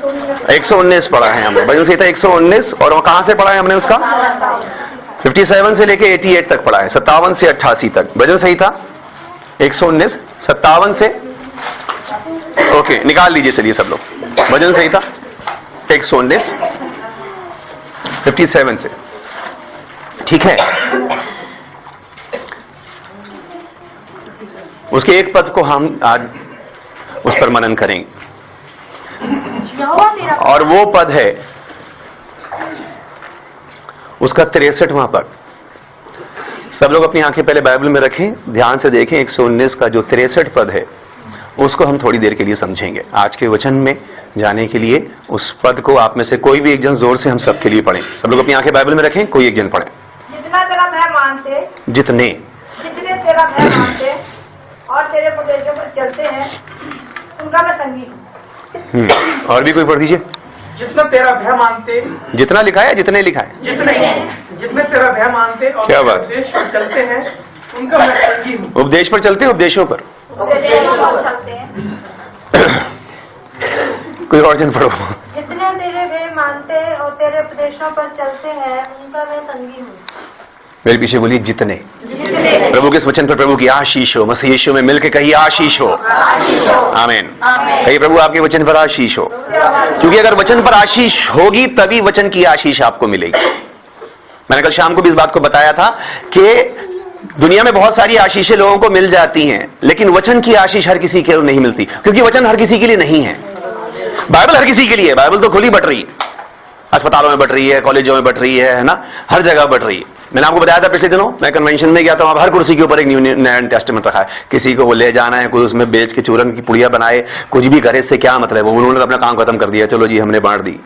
119 पढ़ा है हमने भजन संहिता 119। और वो कहां से पढ़ा है हमने उसका? 57 से लेके 88 तक पढ़ा है, 57 से 88 तक भजन संहिता 119, 57 से। ओके, निकाल लीजिए चलिए सब लोग भजन संहिता 119 57 से, ठीक है। उसके एक पद को हम आज उस पर मनन करेंगे और वो पद है उसका 63वां पद। सब लोग अपनी आंखें पहले बाइबल में रखें, ध्यान से देखें। 119 का जो 63 पद है उसको हम थोड़ी देर के लिए समझेंगे। आज के वचन में जाने के लिए उस पद को आप में से कोई भी एक जन जोर से हम सबके लिए पढ़ें। सब लोग अपनी आंखें बाइबल में रखें, कोई एक जन पढ़े। जितना तेरा भय मानते, जितने तेरा भय मानते और तेरे उपदेशों पर चलते हैं उनका मैं संगी हूँ। और भी कोई पढ़ दीजिए। जितना तेरा भय मानते, जितना लिखा है जितने लिखा है, जितने तेरा भय मानते और क्या बात? उपदेश पर चलते हैं उनका मैं संगी हूँ। उपदेश पर चलते हैं, उपदेशों पर चलते हैं। कोई और जन पढ़ो। जितने तेरे भय मानते और तेरे उपदेशों पर चलते हैं उनका मैं संगी हूँ। मेरे पीछे बोलिए जितने। प्रभु के इस वचन पर प्रभु की आशीष हो। मसीह यीशु में मिलकर कहिए आशीष हो। आमीन। कहिए प्रभु आपके वचन पर आशीष हो, क्योंकि अगर वचन पर आशीष होगी तभी वचन की आशीष आपको मिलेगी। मैंने कल शाम को भी इस बात को बताया था कि दुनिया में बहुत सारी आशीषें लोगों को मिल जाती हैं, लेकिन वचन की आशीष हर किसी को नहीं मिलती, क्योंकि वचन हर किसी के लिए नहीं है। बाइबल हर किसी के लिए है। बाइबल तो खुली बट रही है, अस्पतालों में बट रही है, कॉलेजों में बट रही है ना, हर जगह बट रही है। मैंने आपको बताया था पिछले दिनों, मैं कन्वेंशन में गया था, वहां हर कुर्सी के ऊपर एक नया टेस्टामेंट रखा है। किसी को वो ले जाना है, कोई उसमें बेच के चूरन की पुड़िया बनाए, कुछ भी करे, इससे क्या मतलब है। उन्होंने अपना काम खत्म कर दिया, चलो जी हमने बांट दी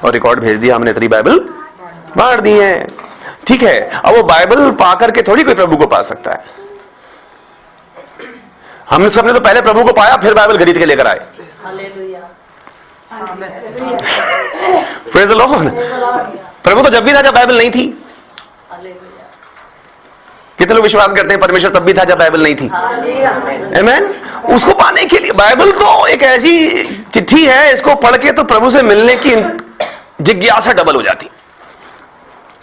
और रिकॉर्ड भेज दिया, हमने इतनी बाइबल बांट दी है, ठीक है। अब वो बाइबल पा करके थोड़ी कोई प्रभु को पा सकता है। हम सबने तो पहले प्रभु को पाया, फिर बाइबल खरीद के लेकर आए। Praise the Lord. प्रभु तो जब भी था जब बाइबल नहीं थी। कितने लोग विश्वास करते हैं परमेश्वर तब भी था जब बाइबल नहीं थी? आमीन। उसको पाने के लिए बाइबल तो एक ऐसी चिट्ठी है, इसको पढ़ के तो प्रभु से मिलने की जिज्ञासा डबल हो जाती।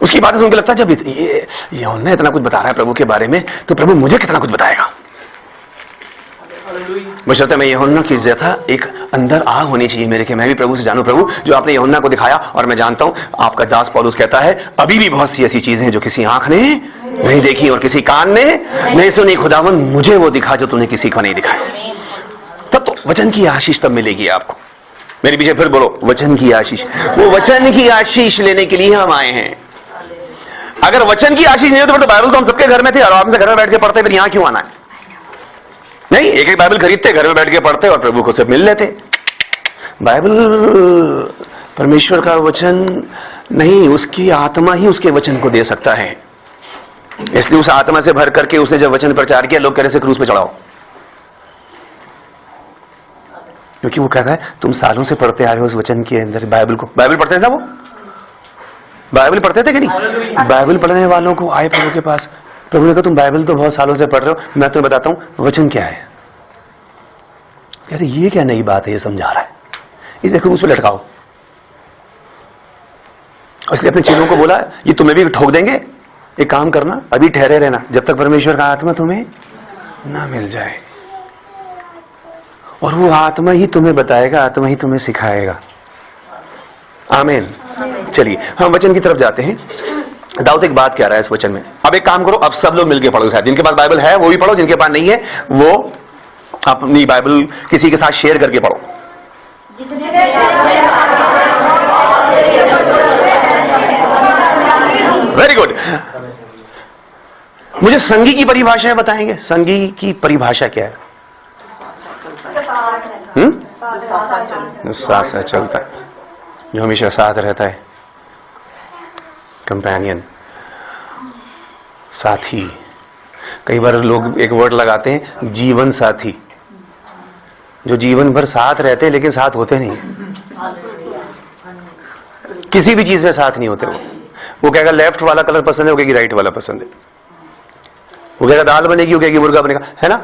उसकी बातें सुनकर लगता है जब ये यूहन्ना इतना कुछ बता रहा है प्रभु के बारे में, तो प्रभु मुझे कितना कुछ बताएगा। बशर्ते मैं यूहन्ना की जैसा एक अंदर आग होनी चाहिए मेरे के, मैं भी प्रभु से जानूं। प्रभु जो आपने यूहन्ना को दिखाया, और मैं जानता हूं आपका दास पौलुस कहता है अभी भी बहुत सी ऐसी चीजें हैं जो किसी आंख ने नहीं देखी और किसी कान ने नहीं सुनी। खुदावन मुझे वो दिखा जो तूने किसी को नहीं दिखाया। तब तो वचन की आशीष तब मिलेगी आपको। मेरे पीछे फिर बोलो वचन की आशीष। वो वचन की आशीष लेने के लिए हम आए हैं। अगर वचन की आशीष नहीं हो तो बाइबल तो हम सबके घर में थे, आराम से घर में बैठ के पढ़ते, फिर यहां क्यों आना है? नहीं, एक एक बाइबल खरीदते, घर में बैठ के पढ़ते और प्रभु को से मिल लेते। बाइबल परमेश्वर का वचन नहीं, उसकी आत्मा ही उसके वचन को दे सकता है। इसलिए उस आत्मा से भर करके उसने जब वचन प्रचार किया, लोग कह रहे से क्रूस पे चढ़ाओ, क्योंकि वो कहता है तुम सालों से पढ़ते आ रहे हो उस वचन के अंदर बाइबल को। बाइबल पढ़ते थे ना, वो बाइबल पढ़ते थे कि नहीं? बाइबल पढ़ने वालों को आए प्रभु के पास, प्रभु ने कहा तुम बाइबल तो बहुत सालों से पढ़ रहे हो, मैं तुम्हें बताता हूं वचन क्या है। कह रहे ये क्या नई बात है, ये समझा रहा है, ये देखो उस पर लटकाओ। इसलिए अपने चेलों को बोला ये तुम्हें भी ठोक देंगे, एक काम करना अभी ठहरे रहना जब तक परमेश्वर का आत्मा तुम्हें ना मिल जाए, और वो आत्मा ही तुम्हें बताएगा, आत्मा ही तुम्हें सिखाएगा। आमीन। चलिए हम वचन की तरफ जाते हैं। दाऊद एक बात कह रहा है इस वचन में। अब एक काम करो, अब सब लोग मिलकर पढ़ो साथ। जिनके पास बाइबल है वो भी पढ़ो, जिनके पास नहीं है वो अपनी बाइबल किसी के साथ शेयर करके पढ़ो। Very good. मुझे संगी की परिभाषा बताएंगे? संगी की परिभाषा क्या है? साथ साथ चलता है, जो हमेशा साथ रहता है, कंपेनियन, साथी। कई बार लोग एक वर्ड लगाते हैं जीवन साथी, जो जीवन भर साथ रहते हैं लेकिन साथ होते नहीं, किसी भी चीज में साथ नहीं होते। वो कहेगा लेफ्ट वाला कलर पसंद है, वो कहेगी राइट वाला पसंद है। वो कहेगा दाल बनेगी, वो कहेगी मुर्गा बनेगा, है ना?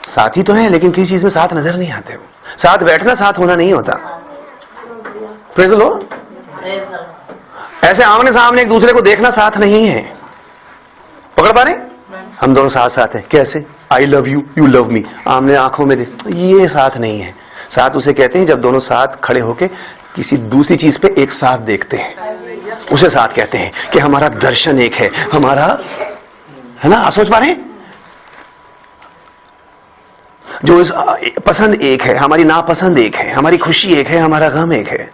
साथी तो है लेकिन किसी चीज में साथ नजर नहीं आते। वो साथ बैठना साथ होना नहीं होता। Praise the Lord. ऐसे आमने सामने एक दूसरे को देखना साथ नहीं है। पकड़ पा रहे? हम दोनों साथ साथ हैं। कैसे? I love you, you love me, आमने आंखों में देख, ये साथ नहीं है। साथ उसे कहते हैं जब दोनों साथ खड़े होके किसी दूसरी चीज पे एक साथ देखते हैं, उसे साथ कहते हैं कि हमारा दर्शन एक है, हमारा, है ना? आप सोच पा रहे हैं? जो इस पसंद एक है, हमारी नापसंद एक है, हमारी खुशी एक है, हमारा गम एक है।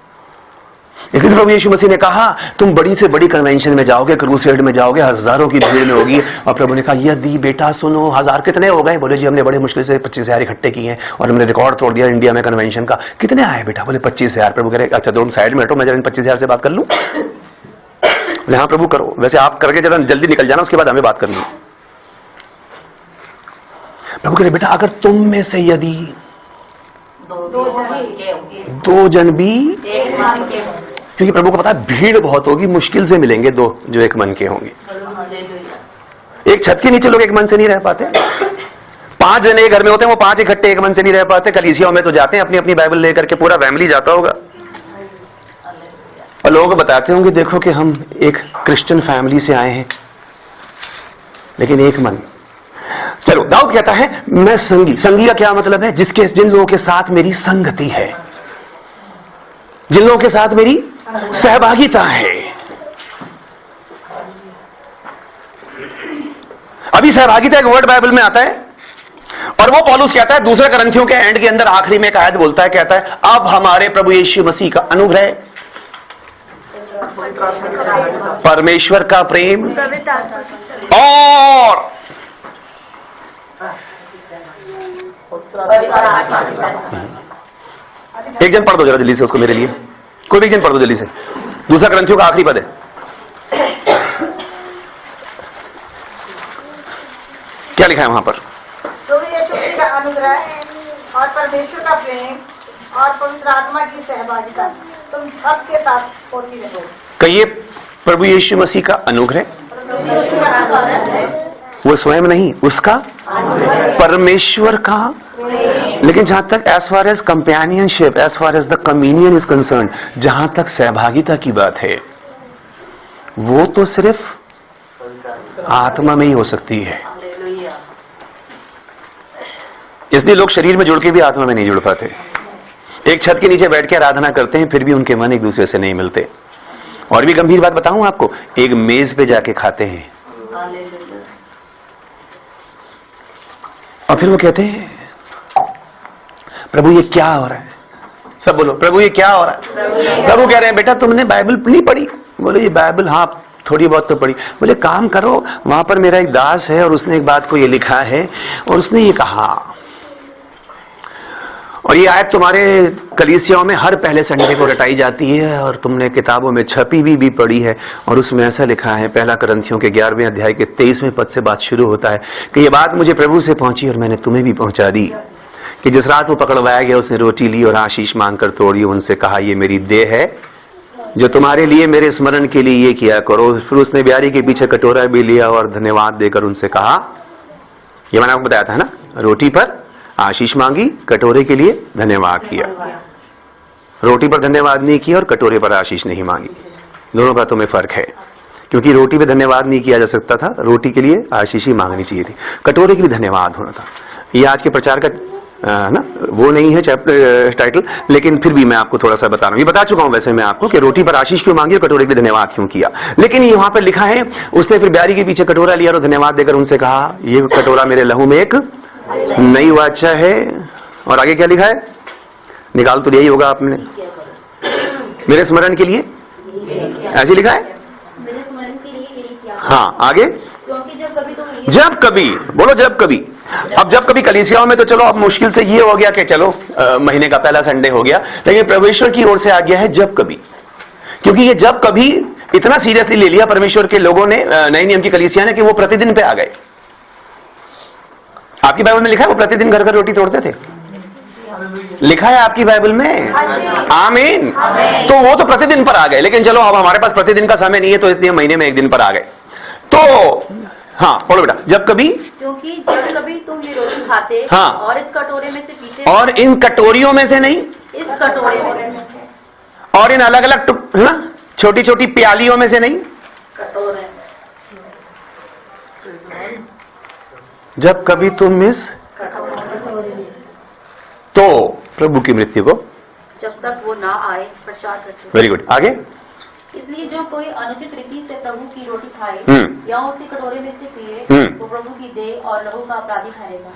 इसलिए प्रभु यीशु मसीह ने कहा तुम बड़ी से बड़ी कन्वेंशन में जाओगे, क्रूसेड में जाओगे, हजारों की भीड़ में होगी। और प्रभु ने कहा यदि बेटा सुनो, 1000 कितने हो गए? बोले जी हमने बड़े मुश्किल से 25,000 इकट्ठे किए हैं और हमने रिकॉर्ड तोड़ दिया इंडिया में कन्वेंशन का। कितने आए बेटा? बोले 25,000। प्रभु कह रहे अच्छा दोनों साइड में हटो, मैं जरा इन 25,000 से बात कर लूं। बोले हाँ प्रभु करो, वैसे आप करके जरा जल्दी निकल जाना, उसके बाद हमें बात करनी है। प्रभु कह रहे बेटा अगर तुम में से यदि 2 जन भी, क्योंकि प्रभु को पता है भीड़ बहुत होगी, मुश्किल से मिलेंगे 2 जो एक मन के होंगे। एक छत के नीचे लोग एक मन से नहीं रह पाते। 5 जने एक घर में होते हैं, वो 5 इकट्ठे एक मन से नहीं रह पाते। कलीसियाओं में तो जाते हैं अपनी अपनी बाइबल लेकर के, पूरा फैमिली जाता होगा और लोगों को बताते होंगे देखो कि हम एक क्रिश्चियन फैमिली से आए हैं, लेकिन एक मन। चलो दाऊद कहता है मैं संगी। संगी का क्या मतलब है? जिन लोगों के साथ मेरी संगति है, जिन लोगों के साथ मेरी सहभागिता है। अभी सहभागिता एक वर्ड बाइबल में आता है और वो पौलुस कहता है दूसरे करंथियों के एंड के अंदर आखिरी में एक आयत बोलता है, कहता है अब हमारे प्रभु यीशु मसीह का अनुग्रह, परमेश्वर का प्रेम और एक जन पढ़ दो जरा जल्दी से उसको मेरे लिए, कोई भी एक जन पढ़ दो जल्दी से। दूसरा करंथियों का आखिरी पद है, क्या लिखा है वहां पर? प्रभु यीशु मसीह का अनुग्रह और परमेश्वर का प्रेम और पवित्र आत्मा की सहभागिता तुम सबके साथ होती रहो। कहिए प्रभु यीशु मसीह का अनुग्रह, वो स्वयं नहीं, उसका परमेश्वर का। लेकिन जहां तक as far as companionship, as far as the communion is concern, जहां तक सहभागिता की बात है, वो तो सिर्फ आत्मा में ही हो सकती है। इसलिए लोग शरीर में जुड़ के भी आत्मा में नहीं जुड़ पाते। एक छत के नीचे बैठ के आराधना करते हैं, फिर भी उनके मन एक दूसरे से नहीं मिलते। और भी गंभीर बात बताऊं आपको, एक मेज पे जाके खाते हैं और फिर वो कहते हैं प्रभु ये क्या हो रहा है? सब बोलो प्रभु ये क्या हो रहा है? प्रभु कह रहे हैं बेटा तुमने बाइबल नहीं पढ़ी? बोले ये बाइबल हाँ थोड़ी बहुत तो पढ़ी। बोले काम करो, वहां पर मेरा एक दास है और उसने एक बात को ये लिखा है और उसने ये कहा, और ये आयत तुम्हारे कलीसियाओं में हर पहले संडे को रटाई जाती है और तुमने किताबों में छपी भी पढ़ी है। और उसमें ऐसा लिखा है, पहला करंथियों के 11वें अध्याय के 23वें पद से बात शुरू होता है कि ये बात मुझे प्रभु से पहुंची और मैंने तुम्हें भी पहुंचा दी कि जिस रात वो पकड़वाया गया उसने रोटी ली और आशीष मांगकर तोड़ी, उनसे कहा ये मेरी देह है जो तुम्हारे लिए, मेरे स्मरण के लिए ये किया करो। फिर उसने ब्यारी के पीछे कटोरा भी लिया और धन्यवाद देकर उनसे कहा, ये मैंने आपको बताया था ना, रोटी पर आशीष मांगी, कटोरे के लिए धन्यवाद किया। रोटी पर धन्यवाद नहीं किया और कटोरे पर आशीष नहीं मांगी। दोनों बातों में फर्क है, क्योंकि रोटी पे धन्यवाद नहीं किया जा सकता था, रोटी के लिए आशीष ही मांगनी चाहिए थी, कटोरे के लिए धन्यवाद होना था। ये आज के प्रचार का ना वो नहीं है चैप्टर टाइटल, लेकिन फिर भी मैं आपको थोड़ा सा बता रहा हूं। ये बता चुका हूं वैसे मैं आपको कि रोटी पर आशीष क्यों मांगी और कटोरे के लिए धन्यवाद क्यों किया। लेकिन यहां पर लिखा है उसने फिर ब्यारी के पीछे कटोरा लिया और धन्यवाद देकर उनसे कहा ये कटोरा मेरे लहू में एक नई वाचा है। और आगे क्या लिखा है? निकाल तो यही होगा आपने, मेरे स्मरण के लिए, ऐसे लिखा है। हाँ आगे, जब कभी, बोलो जब कभी। अब जब कभी कलीसियाओं में तो चलो अब मुश्किल से ये हो गया कि चलो महीने का पहला संडे हो गया, लेकिन परमेश्वर की ओर से आ गया है जब कभी, क्योंकि ये जब कभी इतना सीरियसली ले लिया परमेश्वर के लोगों ने, नए नियम की कलीसिया ने, कि वो प्रतिदिन पे आ गए। आपकी बाइबल में लिखा है वो प्रतिदिन घर घर रोटी तोड़ते थे, लिखा है आपकी बाइबल में। आमीन। तो वो तो प्रतिदिन पर आ गए, लेकिन चलो अब हमारे पास प्रतिदिन का समय नहीं है तो इसलिए महीने में एक दिन पर आ गए। तो हाँ बोलो बेटा, जब कभी, क्योंकि जब कभी तुम ये रोटी खाते हाँ, और इस कटोरे में से पीते, और इन कटोरियों में से नहीं, इस कटोरे में, और इन अलग अलग है ना छोटी छोटी प्यालियों में से नहीं। जब कभी तुम इस तो प्रभु की मृत्यु को जब तक वो ना आए प्रचार करते। वेरी गुड, आगे। इसलिए जो कोई अनुचित रीति से प्रभु की रोटी खाए या उसके कटोरे में से पिए वो प्रभु की देह और लहू का अपराधी ठहरेगा।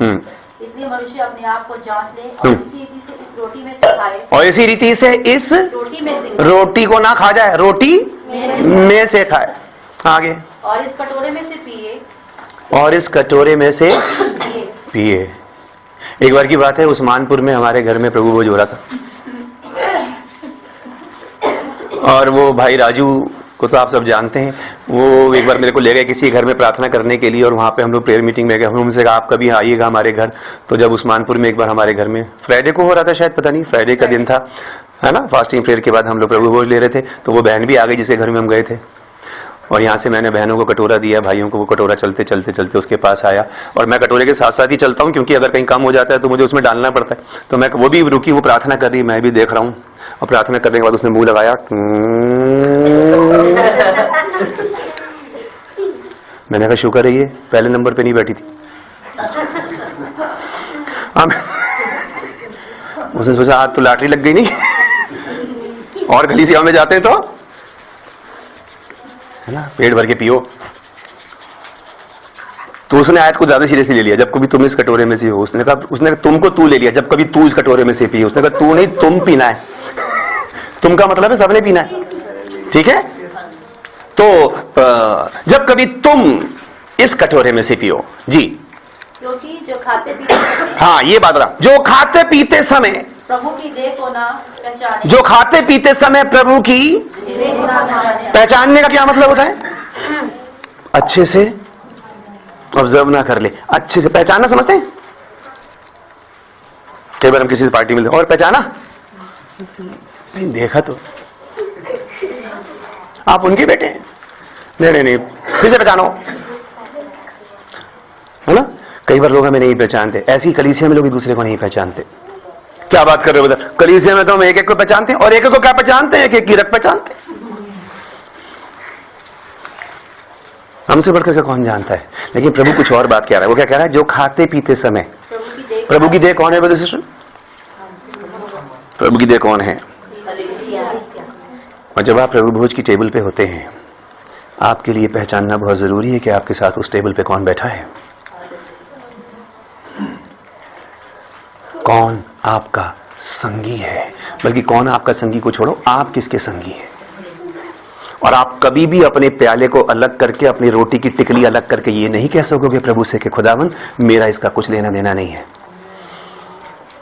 इसलिए मनुष्य अपने आप को जांच ले और इसी रीति से इस रोटी में से खाए और इसी रीति से इस रोटी में से रोटी को ना खा जाए, रोटी में से खाए। आगे। और इस कटोरे में से पिए और इस कटोरे में से पिए। एक बार की बात है, उस्मानपुर में हमारे घर में प्रभु भोज हो रहा था और वो भाई राजू को तो आप सब जानते हैं। वो एक बार मेरे को ले गए किसी घर में प्रार्थना करने के लिए और वहां पे हम लोग प्रेयर मीटिंग में गए। हमने उनसे कहा आप कभी आइएगा हमारे घर। तो जब उस्मानपुर में एक बार हमारे घर में फ्राइडे को हो रहा था, शायद पता नहीं, फ्राइडे का दिन था, है ना, फास्टिंग प्रेयर के बाद हम लोग प्रभु भोज ले रहे थे। तो वो बहन भी आ गई जिसके घर में हम गए थे और यहाँ से मैंने बहनों को कटोरा दिया, भाइयों को वो कटोरा चलते चलते चलते उसके पास आया और मैं कटोरे के साथ साथ ही चलता हूँ क्योंकि अगर कहीं कम हो जाता है तो मुझे उसमें डालना पड़ता है। तो मैं, वो भी रुकी, वो प्रार्थना कर रही, मैं भी देख रहा हूँ और प्रार्थना करने के बाद उसने मुंह लगाया। मैंने कहा शुक्र है ये पहले नंबर पे नहीं बैठी थी। उसने सोचा आज तो लॉटरी लग गई नहीं और गली सेवा में जाते हैं तो है ना, पेट भर के पियो। तो उसने आयत को ज्यादा सीरियसली ले लिया। जब कभी तुम इस कटोरे में से हो, उसने कहा तुमको तू ले लिया। जब कभी तू इस कटोरे में से पी, उसने कहा तू नहीं, तुम पीना है। तुम का मतलब है सबने पीना है, ठीक है। तो जब कभी तुम इस कटोरे में से पियो जी, क्योंकि जो खाते पीते हाँ ये बात रहा, जो खाते पीते समय प्रभु की देह को ना पहचाने, जो खाते पीते समय प्रभु की देह को ना पहचाने। पहचानने का क्या मतलब होता है? अच्छे से ऑब्जर्व ना कर ले, अच्छे से पहचानना समझते हैं। कई बार हम किसी से पार्टी मिलते और पहचाना नहीं, देखा तो आप उनके बेटे हैं, नहीं नहीं फिर से पहचानो, है ना। कई बार लोग हमें नहीं पहचानते, ऐसी कलीसिया में लोग एक दूसरे को नहीं पहचानते। क्या बात कर रहे हो बता, कलीसिया में तो हम एक एक को पहचानते हैं और एक एक को क्या पहचानते हैं, एक कीरत पहचानते हैं। हमसे बढ़कर के कौन जानता है। लेकिन प्रभु कुछ और बात कह रहा है। वो क्या कह रहा है? जो खाते पीते समय प्रभु की देह कौन है? ब्रदर सिस्टर, प्रभु की देह कौन है? और जब आप प्रभु भोज की टेबल पे होते हैं, आपके लिए पहचानना बहुत जरूरी है कि आपके साथ उस टेबल पे कौन बैठा है, कौन आपका संगी है। बल्कि कौन आपका संगी को छोड़ो, आप किसके संगी हैं। और आप कभी भी अपने प्याले को अलग करके, अपनी रोटी की टिकली अलग करके ये नहीं कह सकोगे प्रभु से कि खुदावन मेरा इसका कुछ लेना देना नहीं है।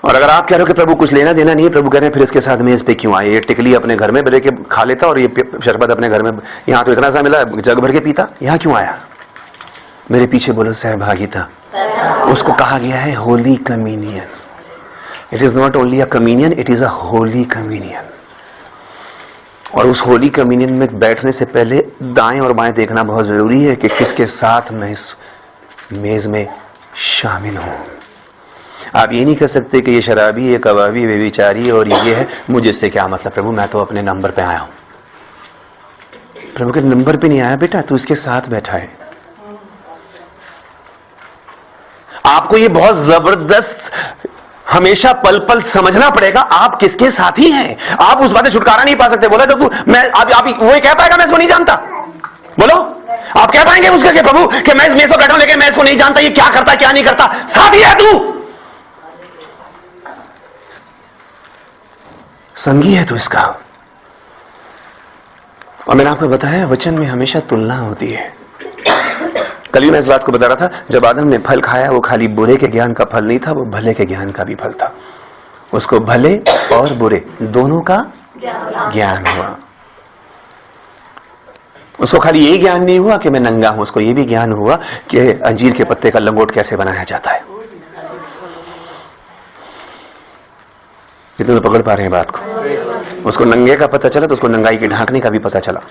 और अगर आप कह रहे हो कि प्रभु कुछ लेना देना नहीं है, प्रभु कह रहे हैं फिर इसके साथ मेज पे क्यों आए? ये टिकली अपने घर में लेके खा लेता और ये शरबत अपने घर में, यहां तो इतना सा मिला जग भर के पीता, यहां क्यों आया? मेरे पीछे बोलो सहभागिता। उसको कहा गया है holy communion. It is not only a communion, it is a holy communion. और उस होली कम्युनियन में बैठने से पहले दाएं और बाएं देखना बहुत जरूरी है कि किसके साथ मैं इस मेज में शामिल हूं। आप ये नहीं कह सकते कि ये शराबी, ये कबाबी, ये विचारी और ये है, मुझे इससे क्या मतलब? प्रभु मैं तो अपने नंबर पे आया हूं। प्रभु के नंबर पे नहीं आया बेटा, तू इसके साथ बैठा है। आपको ये बहुत जबरदस्त हमेशा पल पल समझना पड़ेगा आप किसके साथी हैं। आप उस बात से छुटकारा नहीं पा सकते। बोला तो तू मैं आप वो कह पाएगा मैं इसको नहीं जानता? बोलो, आप कह पाएंगे उसके कि प्रभु कि मैं इस मेज पर बैठा हूं लेकिन मैं इसको नहीं जानता, ये क्या करता क्या नहीं करता? साथी है तू, संगी है तू इसका। और मैंने आपको बताया वचन में हमेशा तुलना होती है। कल ही मैं इस बात को बता रहा था, जब आदम ने फल खाया वो खाली बुरे के ज्ञान का फल नहीं था, वो भले के ज्ञान का भी फल था। उसको भले और बुरे दोनों का ज्ञान हुआ। उसको खाली यही ज्ञान नहीं हुआ कि मैं नंगा हूं, उसको यह भी ज्ञान हुआ कि अंजीर के पत्ते का लंगोट कैसे बनाया जाता है। कितने तो पकड़ पा रहे हैं बात को? उसको नंगे का पता चला तो उसको नंगाई के ढांकने का भी पता चला।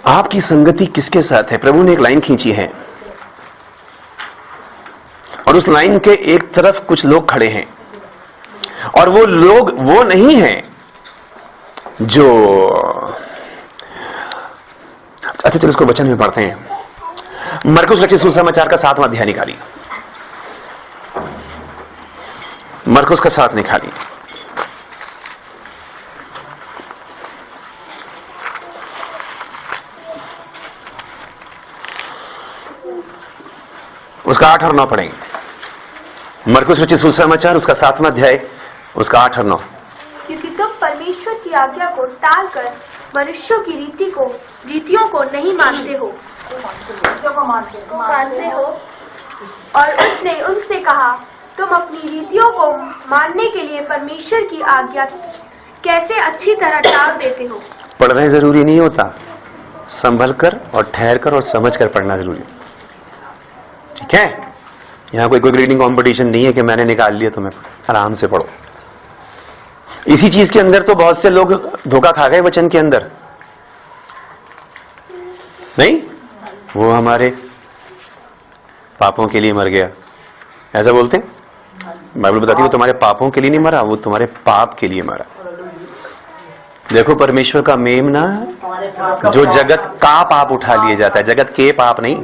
आपकी संगति किसके साथ है? प्रभु ने एक लाइन खींची है और उस लाइन के एक तरफ कुछ लोग खड़े हैं और वो लोग वो नहीं हैं जो, अच्छा चलो इसको वचन में पढ़ते हैं। मरकुस रचित सुसमाचार का 7वां अध्याय निकालिए, मरकुस का 7 निकालिए। उसका 8 और 9 पढ़ेंगे। मरकुस रचित सुसमाचार उसका 7वां अध्याय उसका 8 और 9। क्योंकि तुम परमेश्वर की आज्ञा को टालकर मनुष्यों की रीतियों को नहीं मानते हो, और उसने उनसे कहा, तुम अपनी रीतियों को मानने के लिए परमेश्वर की आज्ञा कैसे अच्छी तरह टाल देते हो। पढ़ना जरूरी नहीं होता, संभल कर और ठहर कर और समझ कर पढ़ना जरूरी, ठीक है। यहां कोई क्विक रीडिंग कंपटीशन नहीं है कि मैंने निकाल लिया तुम्हें, आराम से पढ़ो। इसी चीज के अंदर तो बहुत से लोग धोखा खा गए वचन के अंदर, नहीं, वो हमारे पापों के लिए मर गया, ऐसा बोलते हैं। बाइबल बताती है वो तुम्हारे पापों के लिए नहीं मरा, वो तुम्हारे पाप के लिए मरा। देखो परमेश्वर का मेम ना, जो जगत का पाप उठा लिया जाता है, जगत के पाप नहीं।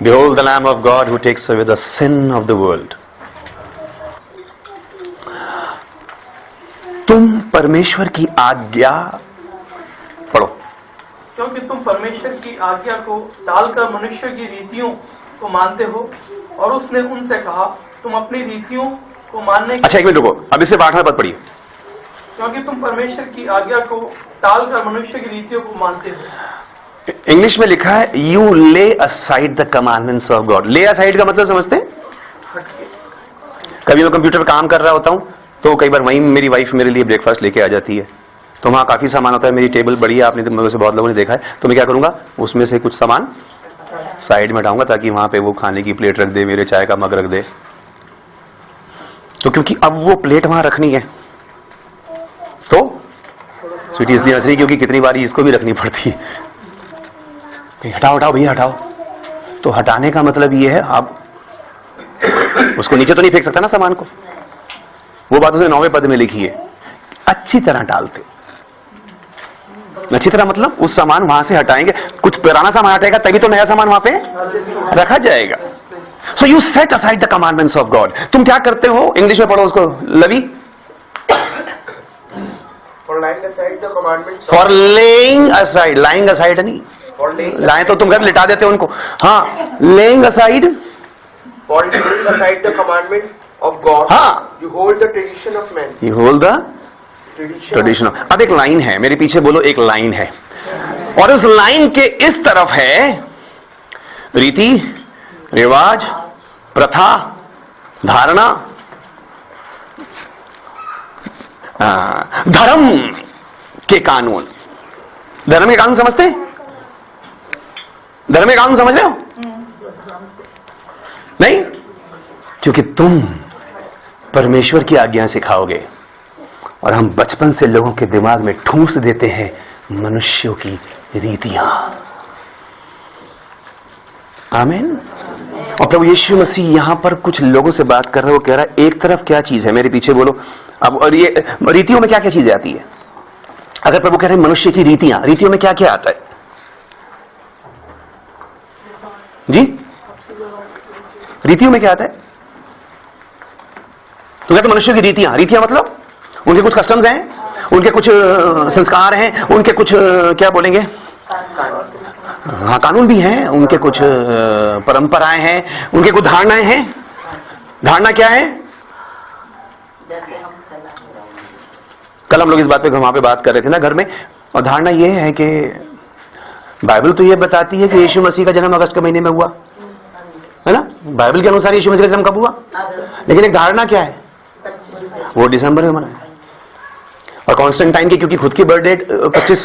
Behold the Lamb of God who takes away the sin of the world. तुम परमेश्वर की आज्ञा पढ़ो। क्योंकि तुम परमेश्वर की आज्ञा को टालकर मनुष्य की रीतियों को मानते हो, और उसने उनसे कहा, तुम अपनी रीतियों को मानने। अच्छा एक मिनट रुको, अब इससे 8वां पद पढ़िए। क्योंकि तुम परमेश्वर की आज्ञा को टालकर मनुष्य की रीतियों को मानते हो। इंग्लिश में लिखा है यू ले aside the commandments of God. ले असाइड का मतलब समझते हैं? कभी मैं कंप्यूटर पर काम कर रहा होता हूं तो कई बार वहीं मेरी वाइफ मेरे लिए ब्रेकफास्ट लेके आ जाती है, तो वहां काफी सामान होता है, मेरी टेबल बड़ी है, आपने मुझे से बहुत लोगों ने देखा है, तो मैं क्या करूंगा, उसमें से कुछ सामान साइड में हटाऊंगा ताकि वहां पे वो खाने की प्लेट रख दे, मेरे चाय का मग रख दे। तो क्योंकि अब वो प्लेट वहां रखनी है तो स्वीटी इसलिए हंस रही क्योंकि कितनी बार इसको भी रखनी पड़ती है। हटाओ हटाओ भैया हटाओ, तो हटाने का मतलब ये है आप उसको नीचे तो नहीं फेंक सकता ना सामान को, वो बात उसने 9वें पद में लिखी है, अच्छी तरह डालते। अच्छी तरह मतलब उस सामान वहां से हटाएंगे, कुछ पुराना सामान हटाएगा तभी तो नया सामान वहां पे रखा जाएगा। So you set aside the commandments of God. तुम क्या करते हो, इंग्लिश में पढ़ो उसको लवी। For lying aside the commandments, for laying aside, lying aside नहीं, लाएं तो तुम घर लिटा देते हो उनको, हाँ, laying aside, for laying aside the commandment of God, हाँ, you hold the tradition of man, you hold the tradition. अब एक लाइन है, मेरे पीछे बोलो, एक लाइन है, और उस लाइन के इस तरफ है रीति रिवाज, प्रथा, धारणा, धर्म के कानून। धर्म के कानून समझते हैं? धर्म के कानून समझ रहे हो? नहीं, क्योंकि तुम परमेश्वर की आज्ञा सिखाओगे, और हम बचपन से लोगों के दिमाग में ठूंस देते हैं मनुष्यों की रीतियां। आमीन। और प्रभु यीशु मसीह यहां पर कुछ लोगों से बात कर रहे हो, कह रहा है एक तरफ क्या चीज है, मेरे पीछे बोलो। अब और ये रीतियों में क्या क्या चीजें आती है? अगर प्रभु कह रहे हैं मनुष्य की रीतियां, रीतियों में क्या क्या आता है जी? रीतियों में क्या आता है? तो कहते मनुष्य की रीतियां, रीतियां मतलब उनके कुछ कस्टम्स हैं, उनके कुछ संस्कार हैं, उनके कुछ क्या बोलेंगे, हाँ कानून भी हैं, उनके कुछ परंपराएं हैं, उनके कुछ धारणाएं हैं। धारणा क्या है? कल हम लोग इस बात पे वहां पे बात कर रहे थे ना घर में, और धारणा यह है कि बाइबल तो यह बताती है कि यीशु मसीह का जन्म अगस्त के महीने में हुआ है ना, बाइबल के अनुसार यीशु मसीह का जन्म कब हुआ, लेकिन एक धारणा क्या है, वो दिसंबर में मनाया। और कॉन्स्टेंटाइन की क्योंकि खुद की बर्थ डेट 25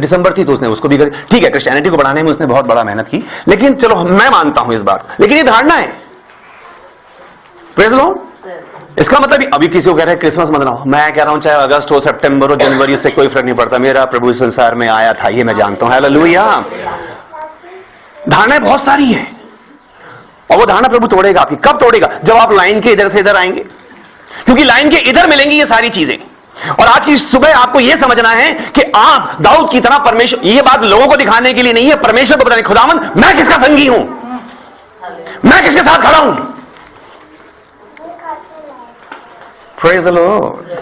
दिसंबर थी तो उसने उसको भी, ठीक है, क्रिश्चियनिटी को बढ़ाने में उसने बहुत बड़ा मेहनत की, लेकिन चलो मैं मानता हूं इस बात, लेकिन ये धारणा है। Praise Lord. इसका मतलब अभी किसी को कह रहे हैं क्रिसमस मनाओ, मैं कह रहा हूं चाहे अगस्त हो, सितंबर हो, जनवरी, से कोई फर्क नहीं पड़ता, मेरा प्रभु इस संसार में आया था, ये मैं जानता हूं। हालेलुया। धारणाएं बहुत सारी है, और वो धारणा प्रभु तोड़ेगा आपकी। कब तोड़ेगा? जब आप लाइन के इधर से इधर आएंगे। क्योंकि लाइन के इधर मिलेंगी ये सारी चीजें। और आज की सुबह आपको यह समझना है कि आप दाऊद की तरह परमेश्वर, ये बात लोगों को दिखाने के लिए नहीं है, परमेश्वर को बताने, खुदावंद मैं किसका संगी हूं, मैं किसके साथ खड़ा हूं। Praise the Lord,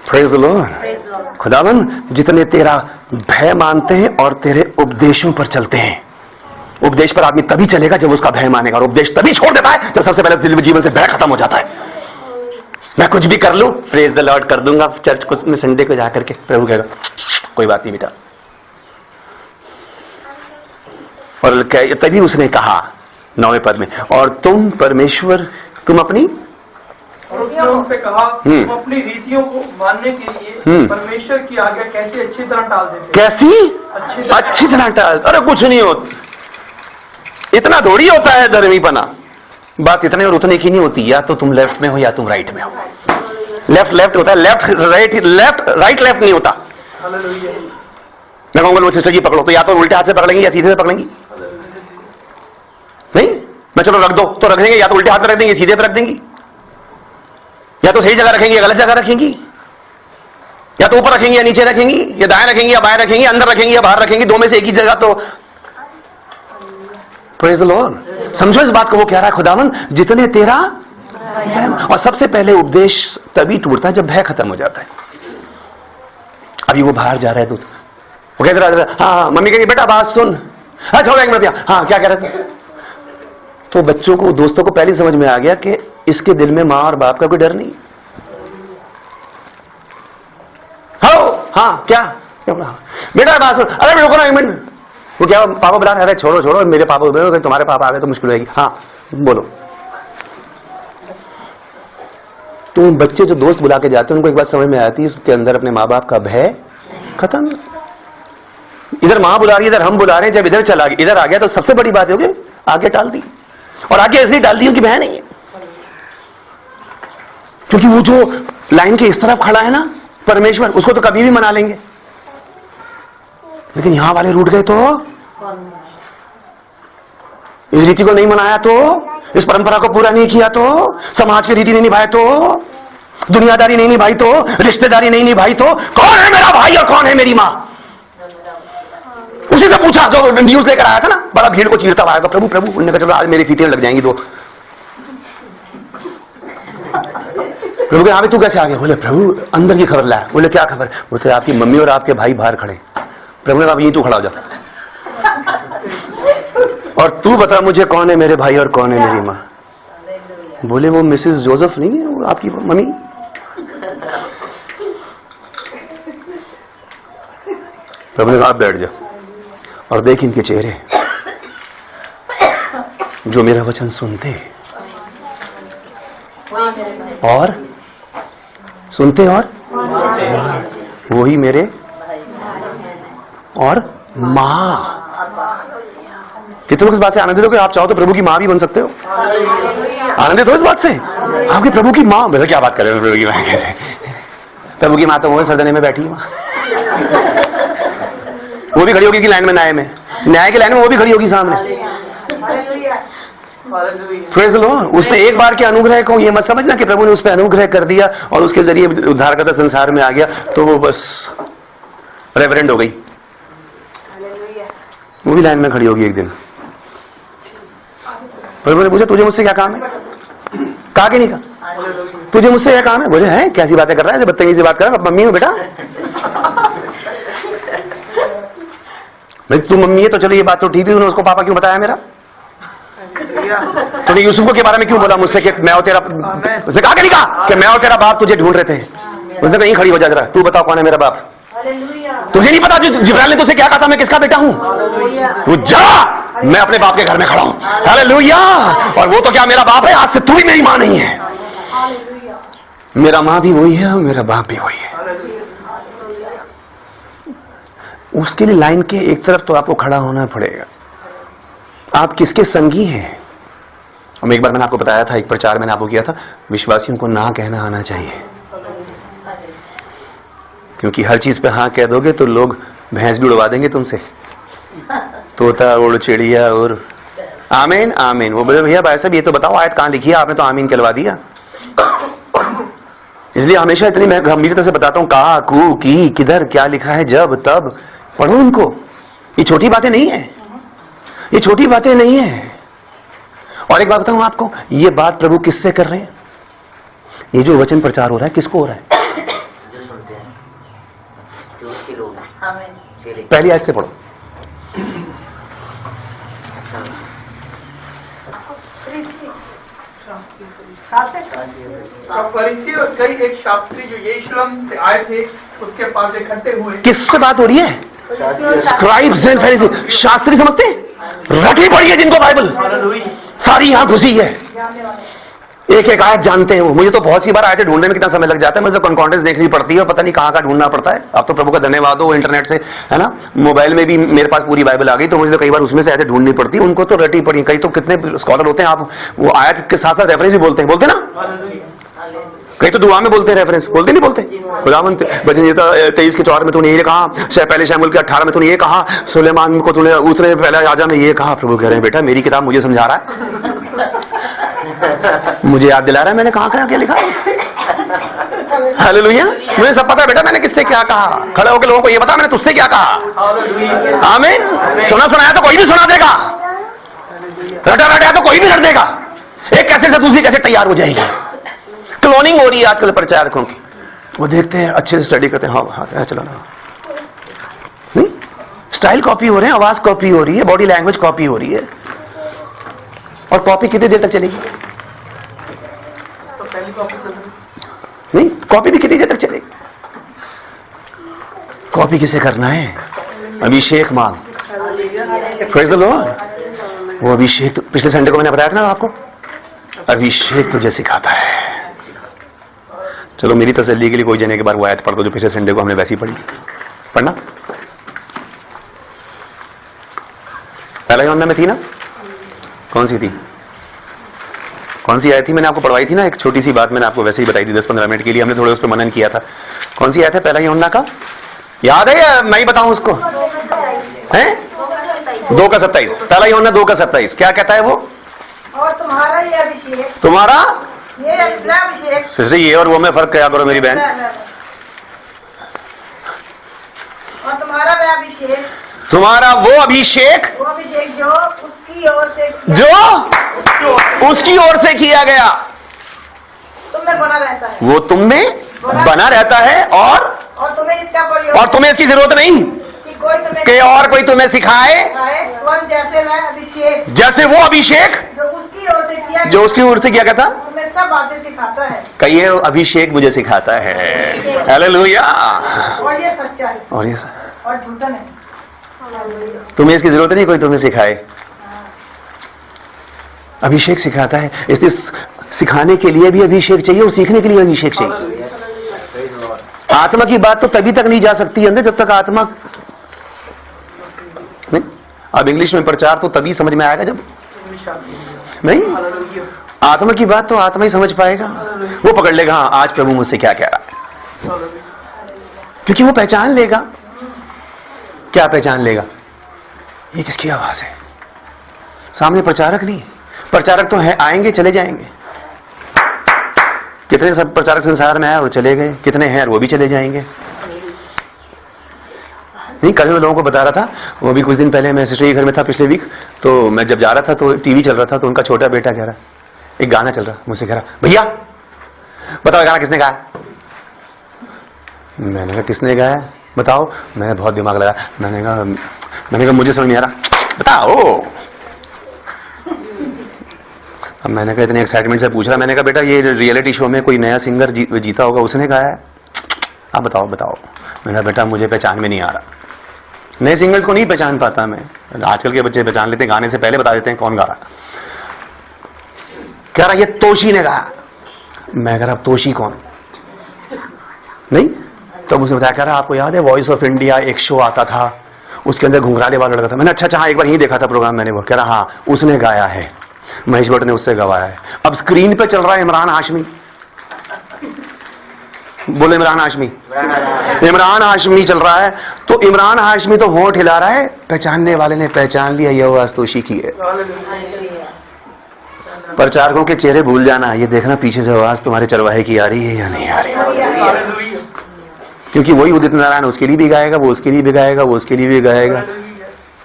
praise the Lord. खुदावंद जितने तेरा भय मानते हैं और तेरे उपदेशों पर चलते हैं, उपदेश पर आदमी तभी चलेगा जब उसका भय मानेगा, और उपदेश तभी छोड़ देता है जब सबसे पहले दिल में जीवन से भय खत्म हो जाता है। मैं कुछ भी कर लूं, प्रेज द लॉर्ड कर दूंगा चर्च को में संडे को जाकर के, प्रभु कहेगा कोई बात नहीं बेटा। और तभी उसने कहा 9वें पद में, और तुम परमेश्वर तुम अपनी, और उसने उनसे कहा तुम अपनी रीतियों को मानने के लिए परमेश्वर की आज्ञा कैसे अच्छी तरह टाल देते। कैसी अच्छी तरह टाल? अरे कुछ नहीं होता, इतना थोड़ी होता है धर्मीपना। बात इतने और उतने की नहीं होती, या तो तुम लेफ्ट में हो या तुम राइट में हो। लेफ्ट लेफ्ट होता है, left right, left right left नहीं होता। मैं कहूंगा लो सिस्टर जी पकड़ो, तो या तो उल्टे हाथ से पकड़ेंगी या सीधे से पकड़ेंगी। नहीं मैं चलो रख दो तो रख देंगे, या तो उल्टे हाथ में रख देंगे सीधे पे रख देंगी, या तो सही जगह रखेंगी या गलत जगह रखेंगी, या तो ऊपर रखेंगी या नीचे रखेंगी, या दाएं रखेंगी या बाएं रखेंगी, अंदर रखेंगी या बाहर रखेंगी, दो में से एक ही जगह। तो प्रेज द लॉर्ड। समझो इस बात को, वो कह रहा है खुदावन जितने तेरा, और सबसे पहले उपदेश तभी टूटता है जब भय खत्म हो जाता है। अभी वो बाहर जा रहा है दूध, वो कह रहा है हाँ मम्मी कहेगी बेटा बात सुन, छोड़ो एक मिनट, हाँ क्या कह रहे थे। तो बच्चों को, दोस्तों को पहले समझ में आ गया कि इसके दिल में मां और बाप का कोई डर नहीं। हाँ क्या बेटा बात सुन, अरे रुको ना एक मिनट, वो क्या पापा बुला रहे, अरे छोड़ो छोड़ो मेरे पापा बोलो, तुम्हारे पापा आ गए तो मुश्किल होगी। हाँ बोलो। तो बच्चे जो दोस्त बुला के जाते हैं उनको एक बात समझ में आती है, इसके अंदर अपने माँ बाप का भय खत्म। इधर माँ बुला रही है, इधर हम बुला रहे हैं, जब इधर चला गया, इधर आ गया तो सबसे बड़ी बात होगी आगे टाल दी। और आगे इसलिए डाल दी कि भय नहीं है, क्योंकि वो जो लाइन के इस तरफ खड़ा है ना परमेश्वर, उसको तो कभी भी मना लेंगे, लेकिन यहां वाले रूठ गए तो, इस रीति को नहीं मनाया तो, इस परंपरा को पूरा नहीं किया तो, समाज की रीति नहीं निभाए तो, दुनियादारी नहीं निभाई तो, रिश्तेदारी नहीं निभाई तो, कौन है मेरा भाई और कौन है मेरी मां? उसी से पूछा जो न्यूज लेकर आया था ना, बड़ा भीड़ को चीरता आएगा, प्रभु प्रभु, उन्होंने कहा चलो आज मेरी फीतियां लग जाएंगी दो। प्रभु के यहाँ तू कैसे आ गया? बोले प्रभु अंदर की खबर लाया। बोले क्या खबर? बोले आपकी मम्मी और आपके भाई बाहर खड़े। प्रभु ने कहा यहीं तू खड़ा हो जा, और तू बता मुझे कौन है मेरे भाई और कौन है मेरी मां। बोले वो मिसेस जोसेफ नहीं है, वो आपकी मम्मी। प्रभु ने कहा बैठ जा और देख इनके चेहरे, जो मेरा वचन सुनते और सुनते और वही मेरे और मां। कितने लोग इस बात से आनंदित हो कि आप चाहो तो प्रभु की मां भी बन सकते हो? आनंदित हो इस बात से? आपकी प्रभु की मां, मेरे क्या बात कर रहे हो प्रभु की मां? प्रभु की मां तो वो सदने में बैठी मां, वो भी खड़ी होगी कि लाइन में, न्याय की लाइन में वो भी खड़ी होगी सामने। Praise the Lord. उसने एक बार के अनुग्रह को ये मत समझना कि प्रभु ने उस पर अनुग्रह कर दिया और उसके जरिए उद्धारकर्ता संसार में आ गया तो वो बस रेवरेंड हो गई। वो भी लाइन में खड़ी होगी एक दिन। प्रभु ने पूछा तुझे मुझसे क्या काम है? कहा कि नहीं कहा? तुझे मुझसे क्या काम है? बोले हैं कैसी बातें कर रहा है, बदतमीजी से बात कर रहा है, मम्मी हो बेटा। भाई तू मम्मी है तो चलो ये बात तो ठीक है, उसको पापा क्यों बताया मेरा? तूने यूसुफ के बारे में क्यों बोला मुझसे कि मैं और तेरा, उसने कहा कि नहीं कहा कि मैं और तेरा बाप तुझे ढूंढ रहे थे? उसने कहीं खड़ी हो जा जरा, तू बताओ कौन है मेरा बाप? तुझे नहीं पता जिब्राइल ने तुझसे क्या कहा था मैं किसका बेटा हूं? तू जा, मैं अपने बाप के घर में खड़ा हूं। हालेलुया। और वो तो क्या मेरा बाप है, आज से तू भी मेरी मां नहीं है। मेरा मां भी वही है और मेरा बाप भी वही है। उसके लिए लाइन के एक तरफ तो आपको खड़ा होना पड़ेगा। आप किसके संगी हैं? और एक बार मैंने आपको बताया था, एक प्रचार मैंने आपको किया था, विश्वासियों को ना कहना आना चाहिए, क्योंकि हर चीज पे हाँ कह दोगे तो लोग भैंस भी उड़वा देंगे तुमसे, तोता उड़ चिड़िया और आमीन आमीन। वो बोले भैया भाई साहब ये तो बताओ आयत कहां लिखी है, आपने तो आमीन कहलवा दिया। इसलिए हमेशा इतनी मैं गंभीरता से बताता हूं, कहा, कु, की, किधर, क्या लिखा है, जब, तब, पढ़ो उनको। ये छोटी बातें नहीं है, ये छोटी बातें नहीं है। और एक बात बताऊं आपको, ये बात प्रभु किससे कर रहे हैं? ये जो वचन प्रचार हो रहा है किसको हो रहा है? जो सुनते हैं, जो उसके लोग हैं। पहली आयत से पढ़ो। फरीसी और कई एक शास्त्री जो यरूशलेम से आए थे उसके पास इकट्ठे हुए। किससे बात हो रही है? स्क्राइब्स एंड फरीसी, शास्त्री समझते हैं, रटी पड़ी है जिनको बाइबल सारी यहां घुसी है, एक एक आयत जानते हैं वो। मुझे तो बहुत सी बार आयतें ढूंढने में कितना समय लग जाता है, मुझे तो कॉन्कॉर्डेंस देखनी पड़ती है और पता नहीं कहां का ढूंढना पड़ता है। अब तो प्रभु का धन्यवाद हो, इंटरनेट से, है ना, मोबाइल में भी मेरे पास पूरी बाइबल आ गई, तो मुझे तो कई बार उसमें से आयतें ढूंढनी पड़ती है। उनको तो रटी पड़ी, कई तो कितने स्कॉलर होते हैं, आप वो आयत के साथ साथ रेफरेंस भी बोलते हैं ना, कई तो दुआ में बोलते हैं, रेफरेंस बोलते नहीं बोलते। खुदावंद भजन 23 के 4 में तूने ये कहा, पहले शमूएल के 18 में तूने ये कहा, सुलेमान को तूने उतरे पहले राजा में ये कहा। प्रभु कह रहे हैं बेटा मेरी किताब मुझे समझा रहा है, मुझे याद दिला रहा है मैंने कहां कहां क्या लिखा। हालेलुया, मुझे सब पता है बेटा मैंने किससे क्या कहा। खड़े होकर लोगों को ये बता मैंने तुझसे क्या कहा। आमीन। सुना सुनाया तो कोई भी सुना देगा, रटा रटा तो कोई भी रट देगा। एक कैसे से दूसरी कैसे तैयार हो जाएगी। क्लोनिंग हो रही है आजकल प्रचारकों की, वो देखते हैं अच्छे से स्टडी करते हैं, हाँ चलो ना, नहीं स्टाइल कॉपी हो रहे हैं, आवाज कॉपी हो रही है, बॉडी लैंग्वेज कॉपी हो रही है। और कॉपी कितनी देर तक चलेगी? तो पहली कॉपी नहीं, कॉपी भी कितनी देर तक चलेगी? कॉपी किसे करना है? अभिषेक मांग। Praise the Lord. वो अभिषेक पिछले संडे को मैंने बताया था ना आपको, अभिषेक तुझे सिखाता है। चलो मेरी तसल्ली के लिए कोई जने के बार वो आयत पढ़ दो जो पिछले संडे को हमने वैसी पढ़ी। पढ़ना पहला यूहन्ना में थी ना, कौन सी थी, कौन सी आयत थी? मैंने आपको पढ़वाई थी ना, एक छोटी सी बात मैंने आपको वैसे ही बताई थी 10-15 मिनट के लिए, हमने थोड़े उस पर मनन किया था। कौन सी आयत है पहला यूहन्ना का? याद है या मैं ही बताऊं उसको? हैं 2:27, पहला यूहन्ना 2:27 क्या कहता है वो? और तुम्हारा ये अभिषेक, तुम्हारा ये अभिषेक, सिस्टर ये और वो में फर्क क्या करो मेरी बहन। और तुम्हारा वह अभिषेक, तुम्हारा वो अभिषेक जो उसकी ओर से, जो उसकी ओर से किया गया, तुम में बना रहता है, वो तुम में बना रहता है, और तुम्हें इसका प्रयोग, और तुम्हें इसकी जरूरत नहीं कि कोई तुम्हें कि और कोई तुम्हें सिखाए, और जैसे मैं अभिषेक जैसे वो अभिषेक जो उसकी ओर से किया, जो उसकी ओर से किया गया था, तुम्हें सब बातें सिखाता है। कहिए अभिषेक मुझे सिखाता है। हालेलुया। और ये सच्चा है और ये और झूठा नहीं। तुम्हें इसकी जरूरत नहीं कोई तुम्हें सिखाए, अभिषेक सिखाता है। इसलिए सिखाने के लिए भी अभिषेक चाहिए और सीखने के लिए अभिषेक चाहिए। आत्मा की बात तो तभी तक नहीं जा सकती अंदर जब तक आत्मा नहीं। अब इंग्लिश में प्रचार तो तभी समझ में आएगा जब नहीं, आत्मा की बात तो आत्मा ही समझ पाएगा, वो पकड़ लेगा हाँ आज प्रभु मुझसे क्या कह रहा है, क्योंकि वो पहचान लेगा। क्या पहचान लेगा? ये किसकी आवाज है? सामने प्रचारक नहीं, प्रचारक तो है, आएंगे चले जाएंगे। कितने सब प्रचारक संसार में आए और चले गए, कितने हैं वो भी चले जाएंगे। नहीं कल मैं लोगों को बता रहा था, वो भी कुछ दिन पहले मैं सिस्टर के घर में था पिछले वीक, तो मैं जब जा रहा था तो टीवी चल रहा था, तो उनका छोटा बेटा कह रहा, एक गाना चल रहा, मुझसे कह रहा भैया बताओ गाना किसने गाया? मैंने कहा किसने गाया बताओ। मैंने बहुत दिमाग लगाया, मैंने कहा मुझे समझ नहीं आ रहा, बताओ। अब मैंने कहा इतने एक्साइटमेंट से पूछ रहा, मैंने कहा बेटा ये रियलिटी शो में कोई नया सिंगर जीता होगा, उसने गाया है, आप बताओ बताओ। मैंने कहा बेटा मुझे पहचान में नहीं आ रहा, नए सिंगर्स को नहीं पहचान पाता मैं, आजकल के बच्चे पहचान लेते हैं, गाने से पहले बता देते हैं कौन गा रहा। कह रहा ये तोशी ने गाया। मैं कह रहा तोशी कौन? नहीं तो मुझे बताया, कह रहा आपको याद है वॉइस ऑफ इंडिया एक शो आता था, उसके अंदर घुंघराले वाला लड़का था। मैंने अच्छा हाँ एक बार यही देखा था प्रोग्राम मैंने। वो कह रहा हाँ उसने गाया है, महेश भट्ट ने उससे गवाया है। अब स्क्रीन पे चल रहा है इमरान हाशमी, बोले इमरान हाशमी, इमरान हाशमी चल रहा है, तो इमरान हाशमी तो होंठ हिला रहा है, पहचानने वाले ने पहचान लिया ये आवाज तोशी की है। प्रचारकों के चेहरे भूल जाना, ये देखना पीछे से आवाज तुम्हारे चरवाहे की आ रही है या नहीं आ रही, हालेलुया, क्योंकि वही उदित नारायण उसके लिए भी गाएगा, वो उसके लिए भी गाएगा, वो उसके लिए भी गाएगा।